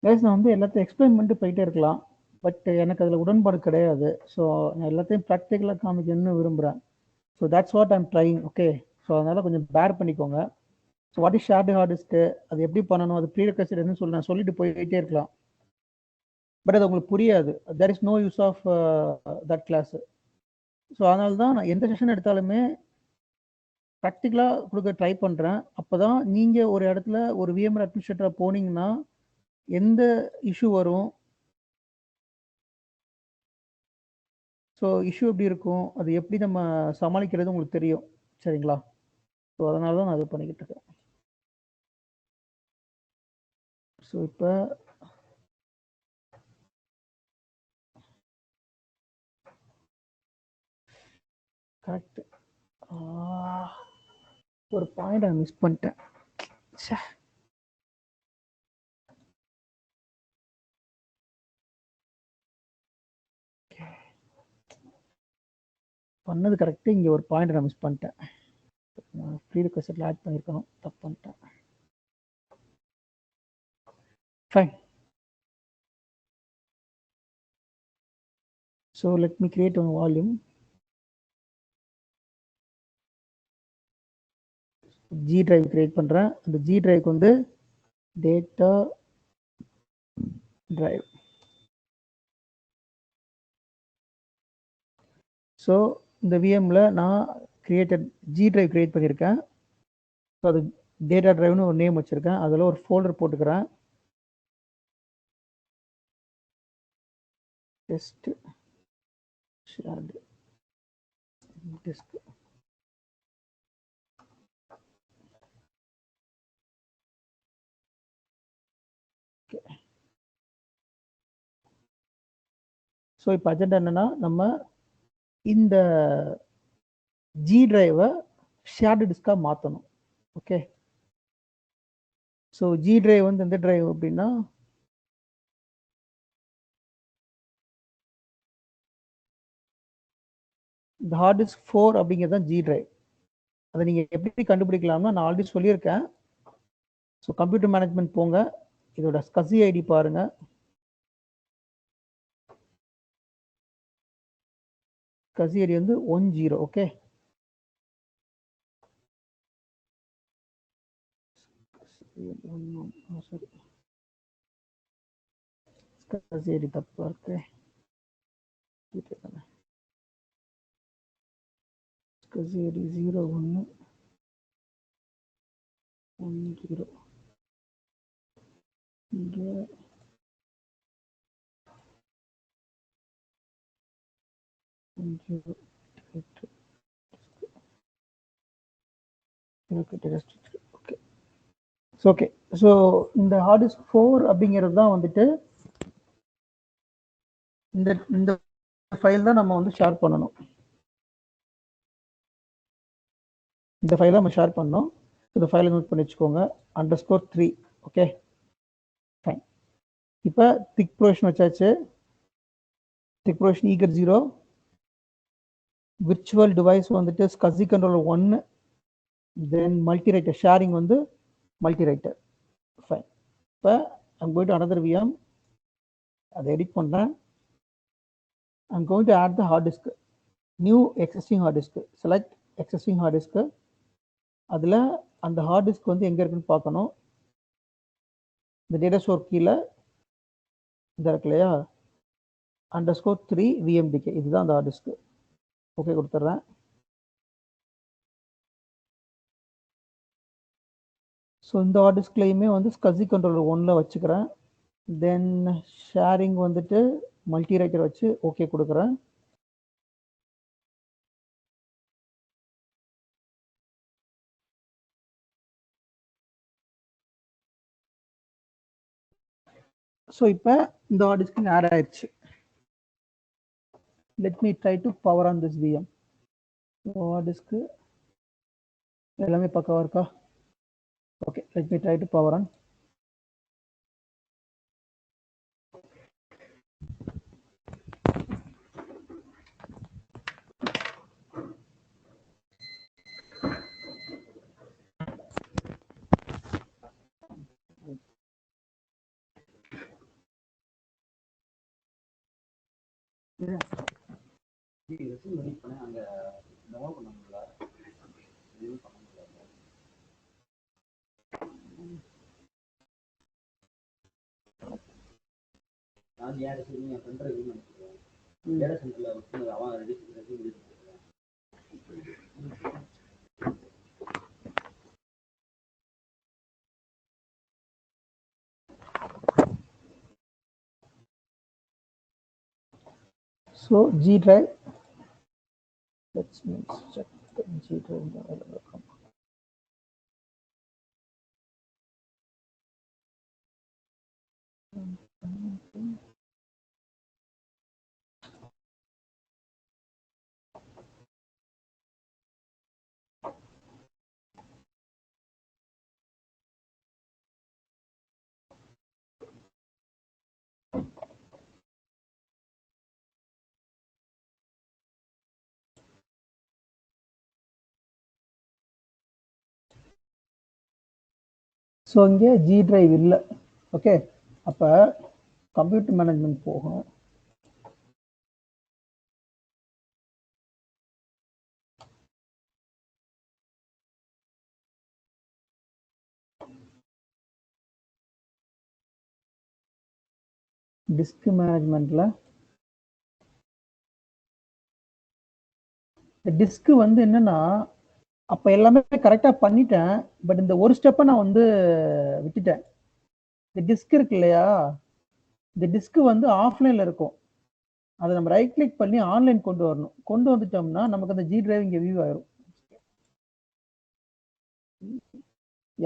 Guys நான் வந்து எல்லாத்தையும் எக்ஸ்பிளைன் பண்ணிட்டு போயிட்டே இருக்கலாம், பட் எனக்கு அதில் உடன்பாடு கிடையாது. ஸோ நான் எல்லாத்தையும் ப்ராக்டிக்கலாக காமிக்கணும்னு விரும்புகிறேன். So that's what I'm trying. Okay, so அதனால் கொஞ்சம் பேர் பண்ணிக்கோங்க. So what is shared hard disk, அது எப்படி பண்ணணும், அது ப்ரீரெக்வசிட் என்ன நான் சொல்லிட்டு போயிட்டே இருக்கலாம், பட் அது உங்களுக்கு புரியாது. There is no use of that class. So அதனால தான் நான் எந்த செஷன் எடுத்தாலுமே ப்ராக்டிக்கலாக கொடுக்க ட்ரை பண்ணுறேன். அப்போ தான் நீங்கள் ஒரு இடத்துல ஒரு விஎம்ஆர் அட்மினிஸ்ட்ரேட்டராக போனீங்கன்னா எந்த இஷ்யூ வரும், ஸோ இஷ்யூ எப்படி இருக்கும், அது எப்படி நம்ம சமாளிக்கிறது உங்களுக்கு தெரியும். சரிங்களா? ஸோ அதனால தான் நான் இது பண்ணிக்கிட்டு இருக்கேன். ஸோ இப்போ கரெக்ட் ஒரு பாயிண்ட் நான் மிஸ் பண்ணிட்டேன். பண்ணது கரெக்டு, இங்கே ஒரு பாயிண்ட் நான் மிஸ் பண்ணிட்டேன். ப்ரீ ரிக்வெஸ்ட்டில் ஆட் பண்ணியிருக்கணும், தப்பு பண்ணிட்டேன். Fine. So let me create one volume. G drive create பண்ணுறேன். அந்த ஜி டிரைவ்க்கு வந்து டேட்டா டிரைவ். ஸோ இந்த விஎம்ல நான் கிரியேட்டட் ஜி டிரைவ் கிரியேட் பண்ணியிருக்கேன். ஸோ அது டேட்டா டிரைவ்னு ஒரு நேம் வச்சுருக்கேன். அதில் ஒரு ஃபோல்டர் போட்டுக்கிறேன், டெஸ்ட் ஷேர்டு டிஸ்க். ஸோ இப்போ அஜெண்டா என்னன்னா, நம்ம இந்த ஜி டிரைவை ஷேர்டு டிஸ்காக மாற்றணும். ஓகே, ஸோ ஜி டிரைவ் வந்து எந்த டிரைவ் அப்படின்னா, இந்த ஹார்ட் டிஸ்க் 4 அப்படிங்கிறது தான் ஜி டிரைவ். அதை நீங்கள் எப்படி கண்டுபிடிக்கலாம்னா நான் ஆல்ரெடி சொல்லியிருக்கேன். ஸோ கம்ப்யூட்டர் மேனேஜ்மெண்ட் போங்க, இதோட ஸ்கசி ஐடி பாருங்க. ஸ்கசி ஐடி வந்து 10. ஓகே, சரி, ஸ்கசி ஐடி தப்பா இருக்கு. ஸ்கசி ஐடி 0110. இங்கே ஓகே. ஸோ இந்த ஹார்ட் டிஸ்க் 4 அப்படிங்கிறது தான் வந்துட்டு இந்த இந்த ஃபைல் தான் நம்ம வந்து ஷேர் பண்ணணும். இந்த ஃபைலை நம்ம ஷேர் பண்ணோம். இந்த ஃபைலை நோட் பண்ணி வச்சுக்கோங்க, _3. Okay, fine. இப்போ திக் ப்ரொவிஷன் வச்சாச்சு. Thick provision eager 0. Virtual device வந்துட்டு ஸ்கசி controller 1. Then multi writer sharing வந்து மல்டி ரைட்டர். ஃபைன். இப்போ I'm going to another VM. அதை எடிட் பண்ணுறேன். I'm going to add the hard disk, new existing hard disk. Select existing hard disk. அதில் அந்த ஹார்ட் டிஸ்க் வந்து எங்கே இருக்குன்னு பார்க்கணும். இந்த டேட்டா ஸ்டோர் கீழே இந்த இருக்கு இல்லையா, _3 VMDK, இதுதான் அந்த ஹார்ட் டிஸ்க். ஓகே கொடுத்துட்றேன். ஸோ இந்த ஹார்ட் டிஸ்க்லையுமே வந்து ஸ்கசி கண்ட்ரோலர் 1ல் வச்சுக்கிறேன். தென் ஷேரிங் வந்துட்டு மல்டி ரைட்டர் வச்சு ஓகே கொடுக்குறேன். ஸோ இப்போ இந்த ஹார்ட் டிஸ்க் ஆட் ஆயிடுச்சு. Let me try to power on this VM. Hard டிஸ்க்கு எல்லாமே பக்காவாக இருக்கா? Okay, let me try to power on. So G drive, let's check the G drive. So இங்கே ஜி டிரைவ் இல்லை. ஓகே, அப்போ கம்ப்யூட்டர் மேனேஜ்மெண்ட் போகும். டிஸ்க் மேனேஜ்மெண்ட்ல டிஸ்க் வந்து என்னன்னா, அப்போ எல்லாமே கரெக்டாக பண்ணிட்டேன், பட் இந்த ஒரு ஸ்டெப்பை நான் வந்து விட்டுட்டேன். இந்த டிஸ்க் இருக்கு இல்லையா, இந்த டிஸ்க் வந்து ஆஃப்லைனில் இருக்கும். அதை நம்ம ரைட் கிளிக் பண்ணி ஆன்லைன் கொண்டு வரணும். கொண்டு வந்துட்டோம்னா நமக்கு அந்த ஜி டிரைவ் இங்கே வியூ ஆயிரும்.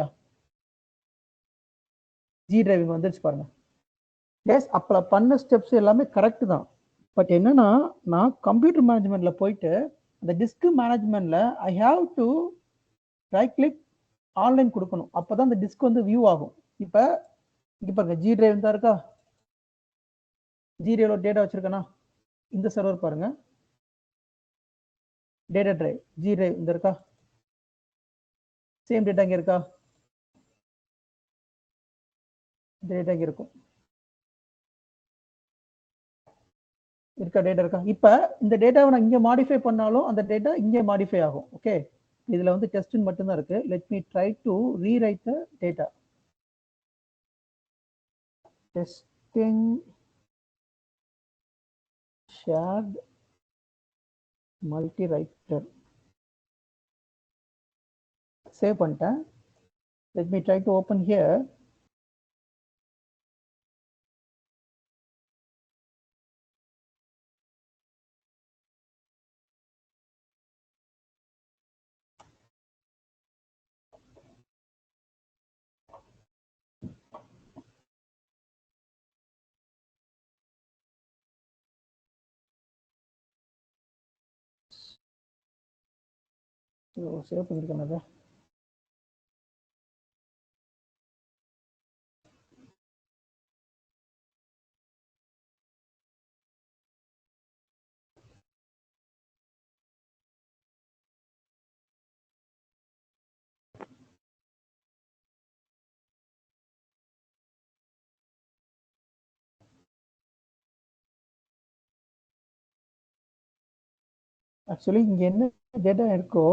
யா, ஜி டிரைவிங் வந்துருச்சு பாருங்க. எஸ், அப்போ பண்ண ஸ்டெப்ஸ் எல்லாமே கரெக்ட் தான். பட் என்னன்னா, நான் கம்ப்யூட்டர் மேனேஜ்மெண்ட்ல போயிட்டு அந்த டிஸ்க் மேனேஜ்மெண்ட்ல I have to right click online கொடுக்கணும். அப்போதான் அந்த டிஸ்க் வந்து வியூ ஆகும். இப்போ இங்கே பாருங்க, ஜி டிரைவ் தான் இருக்கா, ஜி டிரைவ்ல டேட்டா வச்சிருக்கேனா, இந்த சர்வர் பாருங்க, டேட்டா டிரைவ், ஜி டிரைவ் இந்த இருக்கா, சேம் டேட்டா இங்கே இருக்கா, இந்த டேட்டா இங்கே இருக்கும் இருக்கா, டேட்டா இருக்கா. இப்போ இந்த டேட்டாவை நான் இங்கே மாடிஃபை பண்ணாலும் அந்த டேட்டா இங்கே மாடிஃபை ஆகும். ஓகே, இதில் வந்து டெஸ்ட் மட்டும்தான் இருக்கு. Let me try to rewrite the data. Testing shared multi-writer. Save பண்ணிட்டேன். Let me try to open here. Save பண்ணிருக்கேன் அதை. ஆக்சுவலி இங்க என்ன டேட்டா இருக்கோ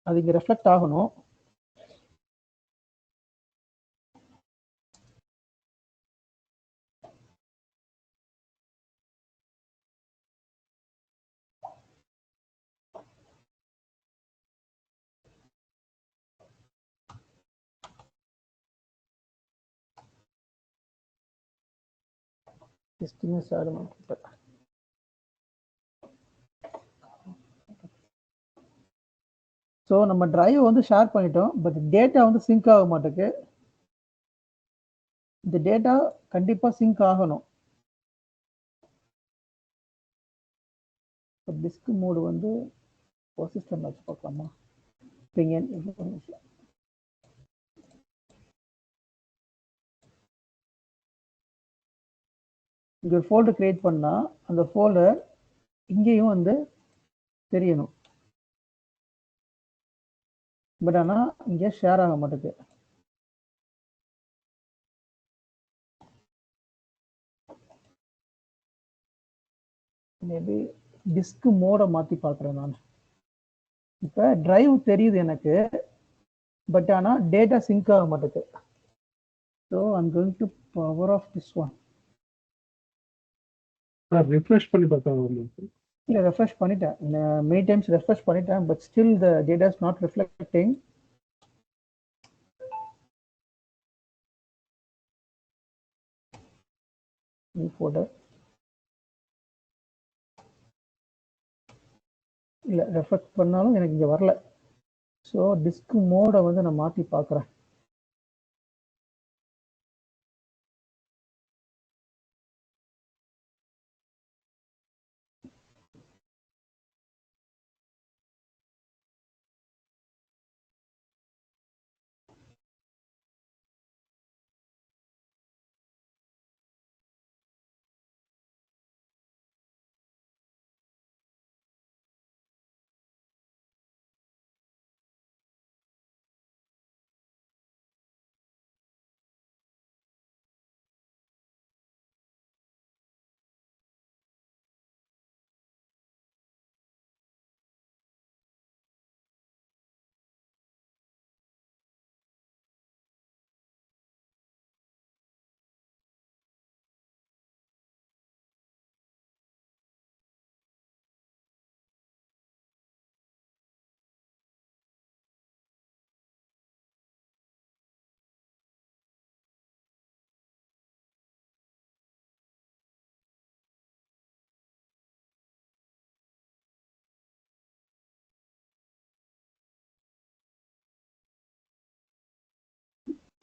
அது இங்க ரெஃப்ளெக்ட் ஆகணும். ஸோ நம்ம டிரைவ் வந்து ஷேர் பண்ணிட்டோம், பட் டேட்டா வந்து சிங்க் ஆக மாட்டேங்குது. இந்த டேட்டா கண்டிப்பா சிங்க் ஆகணும். டிஸ்க் மோடு வந்து சிஸ்டம் வச்சு பார்க்கலாமா? இங்க ஒரு ஃபோல்டர் கிரியேட் பண்ணா அந்த ஃபோல்டர் இங்கேயும் வந்து தெரியணும். பட் ஆனா இங்க ஷேர் ஆக மாட்டேங்குது. மேபி டிஸ்க் மோடை மாற்றி பார்க்குறேன் நான். இப்போ டிரைவ் தெரியுது எனக்கு, பட் ஆனால் டேட்டா சிங்க் ஆக மாட்டேது. So I'm going to power off this one. Refresh பண்ணி பார்த்தாங்க. இல்லை, ரெஃப்ரெஷ் பண்ணிட்டேன், மெனி டைம்ஸ் ரெஃப்ரெஷ் பண்ணிட்டேன், but still the data is not reflecting. Folder இல்லை, ரெஃப்ரெஷ் பண்ணாலும் எனக்கு இங்கே வரல. ஸோ டிஸ்க் மோடை வந்து நான் மாற்றி பார்க்குறேன்.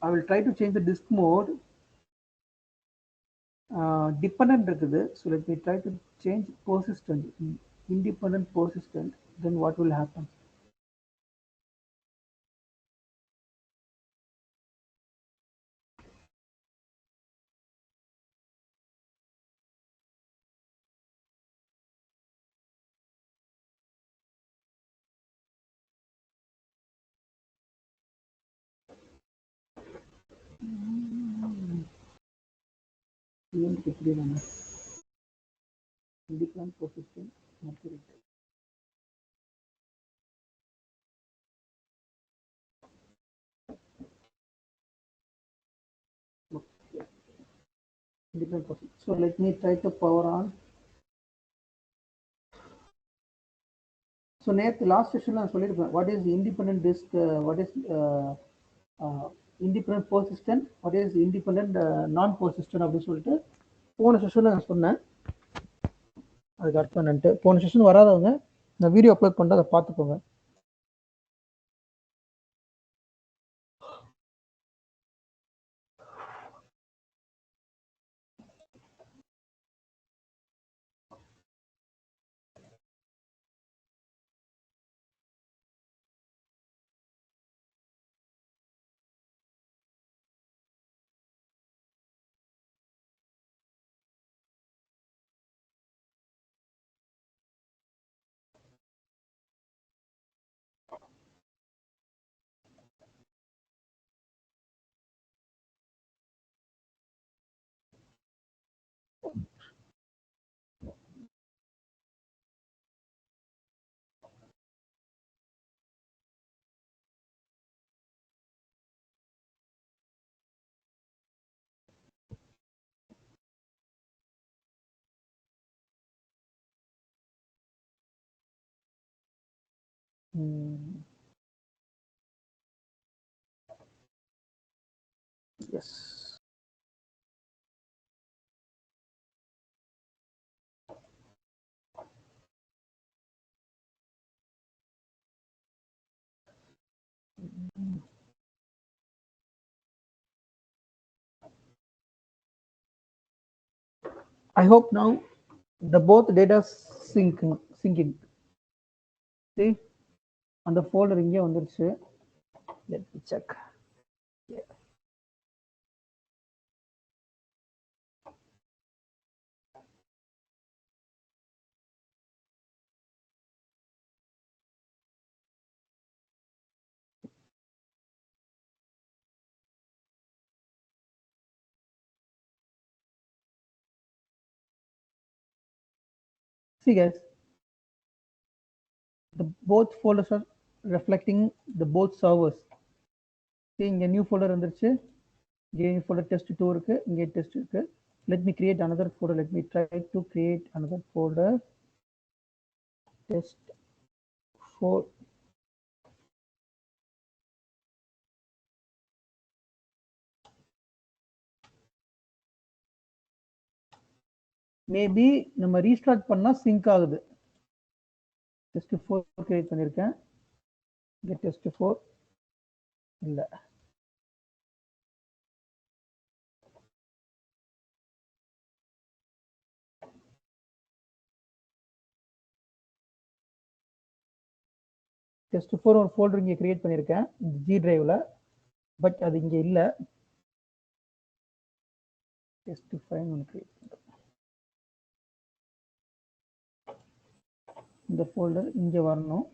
I will try to change the disk mode. Dependent இருக்குது. So let me try to change persistent, independent persistent. Then what will happen? Independent persistent, mercury. Okay. Independent persistent. So let me try to power on. So நேற்று லாஸ்ட் செஷன்ல நான் சொல்லியிருப்பேன், what is independent disk, what is independent persistent, what is independent நான் பர்சிஸ்டன்ட் அப்படின்னு சொல்லிட்டு போன செஷன்ல நான் சொன்னேன். அதுக்கு அர்த்தம் என்னன்ட்டு போன செஷன் வராதவங்க நான் வீடியோ அப்லோட் பண்ணிட்டு அதை பார்த்துக்கோங்க. Yes. I hope now the both data syncing. See, அந்த folder இங்கே வந்துருச்சு. Let me check. Yeah. See guys, the both folders are reflecting the both servers. See, இங்க new folder வந்துருச்சு, இங்க new folder test2 இருக்கு, இங்க test இருக்கு. Let me create another folder. Let me try to create another folder, test4. Maybe நம்ம ரீஸ்டார்ட் பண்ணா சிங்க் ஆகுது. test4 கிரியேட் பண்ணிருக்கேன், இங்க test4 இல்ல. test4 ஒரு ஃபோல்டர் இங்க கிரியேட் பண்ணிருக்கேன் G டிரைவ்ல, பட் அது இங்க இல்ல. test5 ஒன்னு கிரியேட் பண்றேன். இந்த ஃபோல்டர் இங்க வரணும்.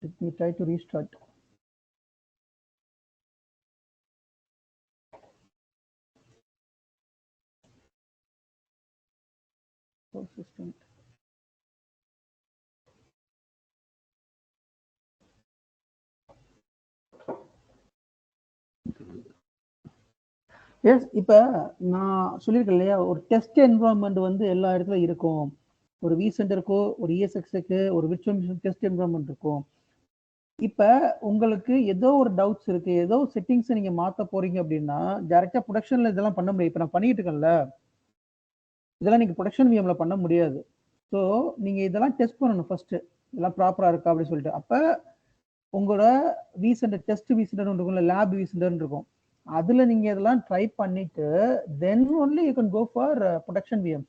Let me try to restart. Persistent. Yes, இப்போ நான் சொல்லியிருக்கேன் இல்லையா, ஒரு டெஸ்ட் என்வரான்மெண்ட் வந்து எல்லா இடத்துல இருக்கும். ஒரு விசென்டருக்கோ ஒரு ESXக்கு ஒரு விர்ச்சுவல் மிஷின் டெஸ்ட் என்வரான்மெண்ட் இருக்கும். இப்போ உங்களுக்கு ஏதோ ஒரு டவுட்ஸ் இருக்கு, ஏதோ செட்டிங்ஸ் நீங்க மாற்ற போறீங்க அப்படின்னா டைரக்டா ப்ரொடக்ஷன்ல இதெல்லாம் பண்ண முடியும். இப்போ நான் பண்ணிட்டு இருக்கேன்ல, இதெல்லாம் நீங்க ப்ரொடக்ஷன் விஎம்ல பண்ண முடியாது. ஸோ நீங்க இதெல்லாம் டெஸ்ட் பண்ணணும் ஃபர்ஸ்ட், இதெல்லாம் ப்ராப்பரா இருக்கா அப்படின்னு சொல்லிட்டு. அப்ப உங்களோட விசென்டர் டெஸ்ட் விசென்டர் இருக்கும்ல, லேப் விசென்டர் இருக்கும், அதுல நீங்க இதெல்லாம் ட்ரை பண்ணிட்டு then only you can go for production VM.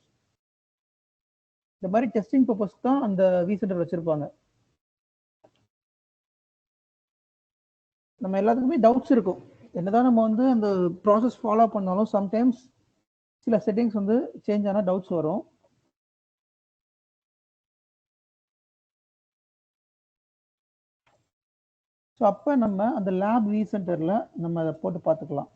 இந்த மாதிரி டெஸ்டிங் பர்பஸ் தான் அந்த விசென்டர் வச்சிருப்பாங்க. நம்ம எல்லாத்துக்குமே டவுட்ஸ் இருக்கும், என்னதான் நம்ம வந்து அந்த ப்ராசஸ் ஃபாலோ பண்ணாலும் சம்டைம்ஸ் சில செட்டிங்ஸ் வந்து சேஞ்ச் ஆனால் டவுட்ஸ் வரும். ஸோ அப்போ நம்ம அந்த லேப் விசென்டரில் நம்ம அதை போட்டு பார்த்துக்கலாம்.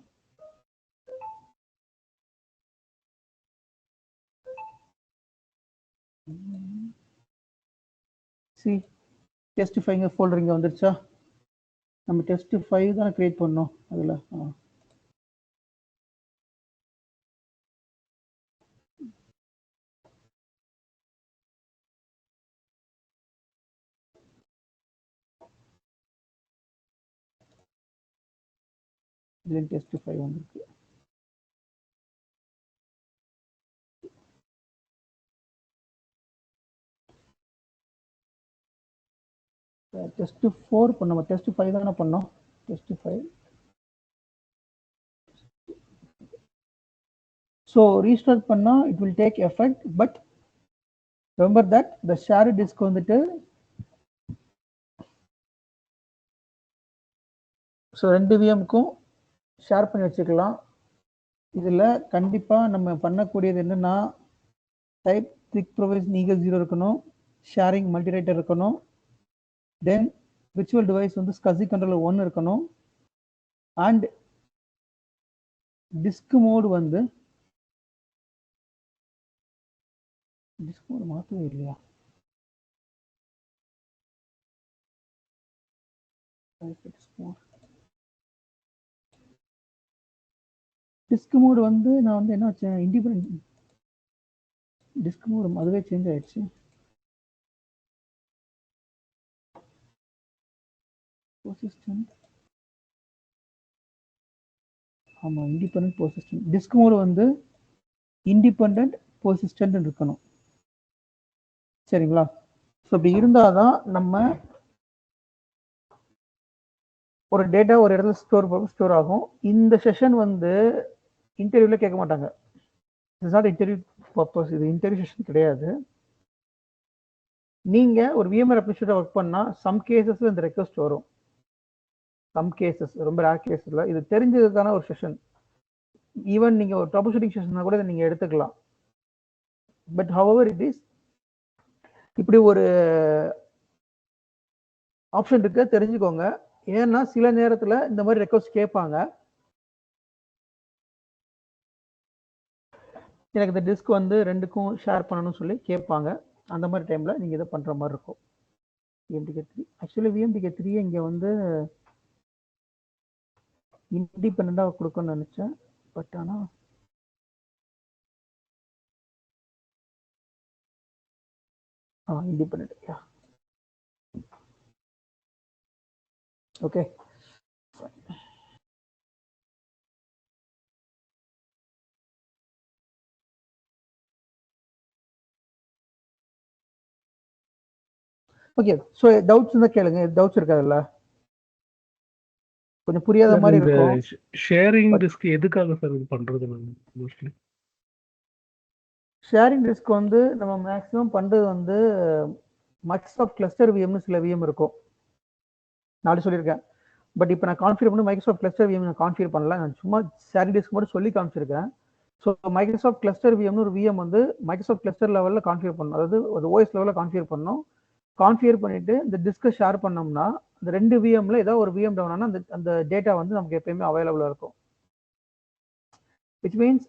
சி test5 ஃபோல்டர் இங்கே வந்துருச்சா? நம்ம test5 தானே கிரியேட் பண்ணோம் அதில். இதில் test5 வந்துருக்கு. test4 பண்ணோம், test5 தானே பண்ணோம். test5 so restart பண்ணா it will take effect, but remember that the shared disk வந்துட்டு ஸோ 2 விஎம்க்கும் ஷேர் பண்ணி வச்சுக்கலாம். இதில் கண்டிப்பாக நம்ம பண்ணக்கூடியது என்னென்னா, டைப் குவிக் ப்ரொவிஷன் ஈகல் 0 இருக்கணும், ஷேரிங் மல்டிரைட்டர் இருக்கணும், தென் விர்ச்சுவல் டிவைஸ் வந்து ஸ்கசி கண்ட்ரோலர் 1 இருக்கணும், அண்ட் டிஸ்க் மோடு வந்து டிஸ்க் மோடு மாற்றவே இல்லையா? டிஸ்க் மோடு வந்து நான் வந்து என்ன வச்சேன், இண்டிபெண்டன்ட் டிஸ்க் மோடு அதுவே சேஞ்ச் ஆயிடுச்சு. persistent, ஆமா இண்டிபெண்டன்ட் persistent. டிஸ்க் மோடு வந்து இண்டிபெண்டன்ட் persistent இருக்கணும், சரிங்களா? ஸோ அப்படி இருந்தாதான் நம்ம ஒரு டேட்டா ஒரு இடத்துல ஸ்டோர் ஆகும். இந்த செஷன் வந்து இன்டர்வியூல கேட்க மாட்டாங்க. இட்ஸ் நாட் இன்டர்வியூ பர்பஸ், இது இன்டர்வியூ செஷன் கிடையாது. நீங்க ஒரு விஎம்ஆர் அப்ளிகேஷன் ஒர்க் பண்ணா சம் கேசஸ்ல இந்த ரெக்வஸ்ட் வரும், சம் கேசஸ், ரொம்ப ரேர் கேஸ்ல. இது தெரிஞ்சதுக்கான ஒரு செஷன். ஈவன் நீங்க ஒரு ட்ரபிள் ஷூட்டிங் செஷன் கூட நீங்க எடுத்துக்கலாம். பட் ஹவவர் இட் இஸ், இப்படி ஒரு ஆப்ஷன் இருக்கு, தெரிஞ்சுக்கோங்க. ஏன்னா சில நேரத்தில் இந்த மாதிரி ரெக்வஸ்ட் கேட்பாங்க. எனக்கு இந்த டிஸ்க் வந்து ரெண்டுக்கும் ஷேர் பண்ணணும்னு சொல்லி கேட்பாங்க. அந்த மாதிரி டைமில் நீங்கள் இதை பண்ணுற மாதிரி இருக்கும். VMTK3 ஆக்சுவலி VMTK3 இங்கே வந்து இண்டிபெண்ட்டாக கொடுக்கணும்னு நினச்சேன். பட் ஆனால் independent. Yeah. Okay. Okay, so doubts இருந்தால் கேளுங்க. டவுட்ஸ் இருக்காதுல்ல, கொஞ்சம் புரியாத மாதிரி இருக்கும். ஷேரிங் டிஸ்க் எதுக்காக சார் இது பண்றது? மோஸ்ட்லி ஷேரிங் டிஸ்க் வந்து நம்ம மேக்ஸிமம் பண்ணுறது வந்து மைக்ரோசாஃப்ட் கிளஸ்டர் விஎம்னு சில விஎம் இருக்கும், நாலு சொல்லியிருக்கேன். பட் இப்போ நான் கான்ஃபிகர் பண்ணி மைக்ரோசாஃப்ட் கிளஸ்டர் விஎம் நான் கான்ஃபிகர் பண்ணல, நான் சும்மா ஷேரிங் டிஸ்க் மட்டும் சொல்லி காமிச்சிருக்கேன். ஸோ மைக்ரோசாஃப்ட் கிளஸ்டர் விஎம்னு ஒரு விஎம் வந்து மைக்ரோசாஃப்ட் கிளஸ்டர் லெவலில் கான்ஃபிகர் பண்ணணும், அதாவது ஒரு ஓஎஸ் லெவலில் கான்ஃபிகர் பண்ணணும். கான்ஃபிகர் பண்ணிட்டு இந்த டிஸ்கை ஷேர் பண்ணோம்னா இந்த ரெண்டு விஎம்ல ஏதாவது ஒரு விஎம் டவுன் ஆனால் அந்த டேட்டா வந்து நமக்கு எப்பயுமே அவைலபிளாக இருக்கும். விச் மீன்ஸ்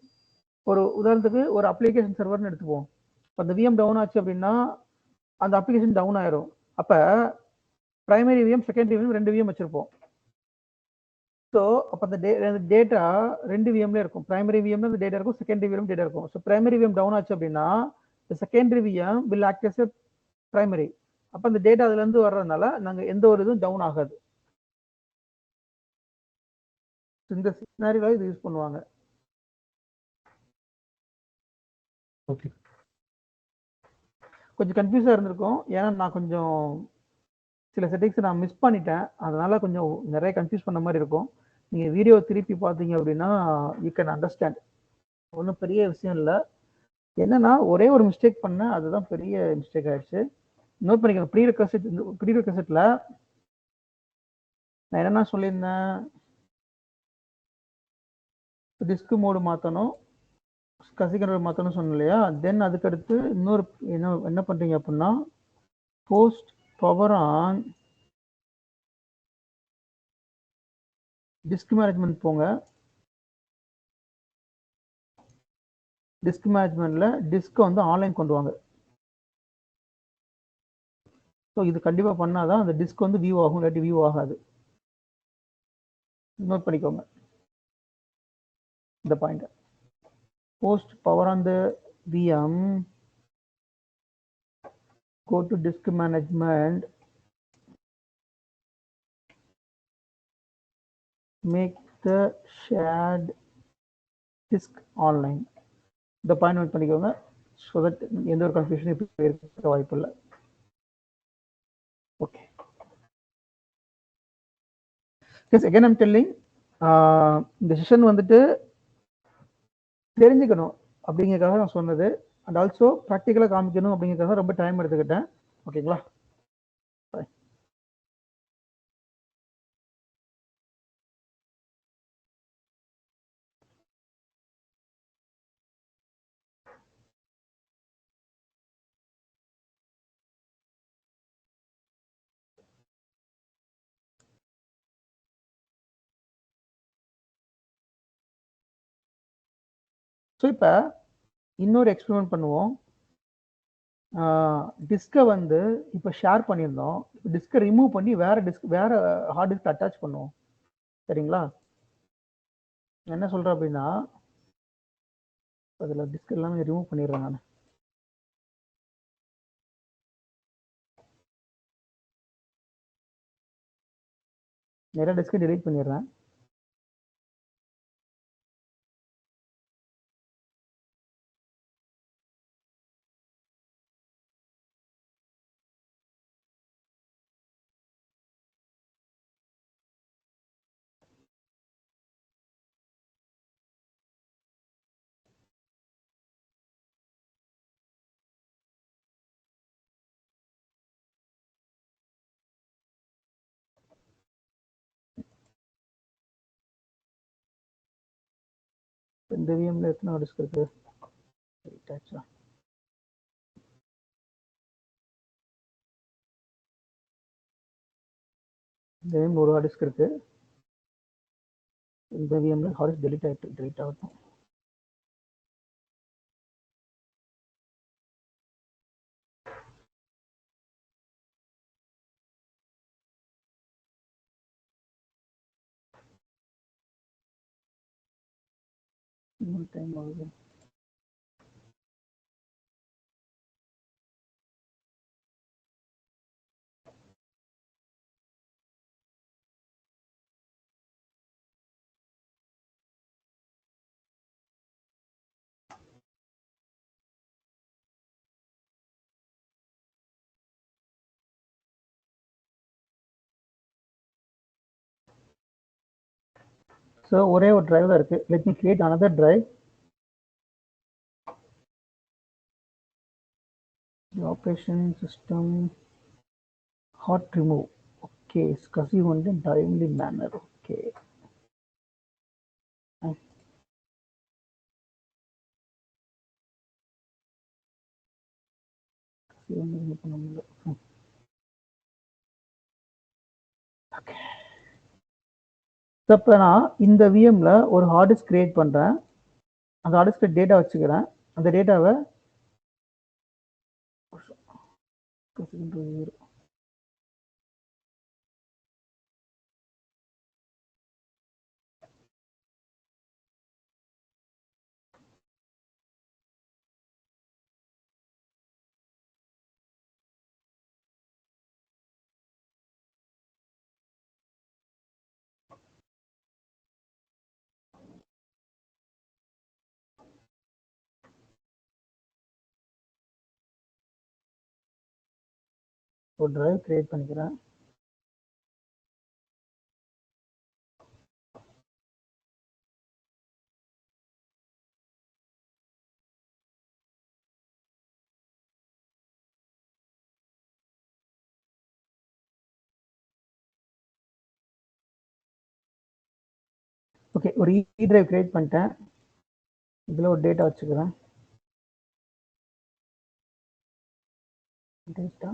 ஒரு உதாரணத்துக்கு ஒரு அப்ளிகேஷன் சர்வர்னு எடுத்துப்போம். இப்போ அந்த விஎம் டவுன் ஆச்சு அப்படின்னா அந்த அப்ளிகேஷன் டவுன் ஆயிரும். அப்போ பிரைமரி விஎம் செகண்டரி விஎம் ரெண்டு விஎம் வச்சிருப்போம். ஸோ அப்போ அந்த டேட்டா ரெண்டு விஎம்ல இருக்கும். பிரைமரி விஎம்ல அந்த டேட்டா இருக்கும், செகண்டரி விஎம் டேட்டா இருக்கும். ஸோ பிரைமரி விஎம் டவுன் ஆச்சு அப்படின்னா secondary VM will act as primary. அப்போ அந்த டேட்டா அதுலேருந்து வர்றதுனால நாங்கள் எந்த ஒரு இதுவும் டவுன் ஆகாது. இந்த சினாரியோல இது யூஸ் பண்ணுவாங்க. ஓகே, கொஞ்சம் கன்ஃபியூஸாக இருந்திருக்கும், ஏன்னா நான் கொஞ்சம் சில செட்டிங்ஸ் நான் மிஸ் பண்ணிட்டேன், அதனால கொஞ்சம் நிறைய கன்ஃபியூஸ் பண்ண மாதிரி இருக்கும். நீங்கள் வீடியோ திருப்பி பார்த்தீங்க அப்படின்னா யூ கேன் அண்டர்ஸ்டாண்ட். ஒன்றும் பெரிய விஷயம் இல்லை. என்னன்னா ஒரே ஒரு மிஸ்டேக் பண்ணேன், அதுதான் பெரிய மிஸ்டேக் ஆயிடுச்சு. நோட் பண்ணிக்கோங்க. ப்ரீ ரெக்வசிட்டில் நான் என்னென்ன சொல்லியிருந்தேன், டிஸ்க் மோடு மாற்றணும், கசிகனோட மாற்றணும் சொன்னேன் இல்லையா. தென் அதுக்கடுத்து இன்னொரு என்ன பண்ணுறீங்க அப்படின்னா post power on disk management போங்க. டிஸ்க் மேனேஜ்மெண்ட்ல டிஸ்க் வந்து ஆன்லைன் கொண்டு வாங்க. ஸோ இது கண்டிப்பாக பண்ணாதான் அந்த டிஸ்க் வந்து வியூ ஆகும், இல்லாட்டி வியூ ஆகாது. நோட் பண்ணிக்கோங்க இந்த point. Post power on the VM, go to disk management, make the shared disk online. இந்த பாயிண்ட் நோட் பண்ணிக்கோங்க. ஸோ தட் எந்த ஒரு கன்ஃபியூஷனும் இப்போ இருக்க வாய்ப்பு இல்லை. Okay, S again I'm telling, இந்த செஷன் வந்துட்டு தெரிஞ்சுக்கணும் அப்படிங்கிறதுக்காக நான் சொன்னது. அண்ட் ஆல்சோ ப்ராக்டிக்கலாக காமிக்கணும் அப்படிங்கிறதுக்காக ரொம்ப டைம் எடுத்துக்கிட்டேன். ஓகேங்களா? ஸோ இப்போ இன்னொரு எக்ஸ்பெரிமெண்ட் பண்ணுவோம். டிஸ்கை வந்து இப்போ ஷேர் பண்ணியிருந்தோம், டிஸ்கை ரிமூவ் பண்ணி வேற ஹார்ட் டிஸ்க் அட்டாச் பண்ணுவோம். சரிங்களா? என்ன சொல்கிறேன் அப்படின்னா, அதில் டிஸ்க் எல்லாமே ரிமூவ் பண்ணிடுறேன் நான். நிறைய டிஸ்கை டெலீட் பண்ணிடுறேன். இந்த விஎம்ல எத்தனை டிஸ்க் இருக்கு? இந்த விஎம்ல ஒரு ஹார்ட் டிஸ்க் இருக்கு. இந்த விஎம்ல ஹார்ட் டிஸ்க் டெலீட் ஆகட்டும். டைம் ஆகுது. ஸோ ஒரே ஒரு டிரைவ் தான் இருக்கு. Let me create another drive. The operation system hot remove. Okay, SCSI only timely manner. Okay. இப்போ நான் இந்த விஎம்ல ஒரு ஹார்ட் டிஸ்க் கிரியேட் பண்றேன். அந்த ஹார்ட் டிஸ்க் டேட்டா வச்சுக்கிறேன். அந்த டேட்டாவை ஒரு டிரைவ் கிரியேட் பண்ணிக்கிறேன். ஓகே, ஒரு இ டிரைவ் கிரியேட் பண்ணிட்டேன். இதில் ஒரு டேட்டா வச்சுக்கிறேன். டேட்டா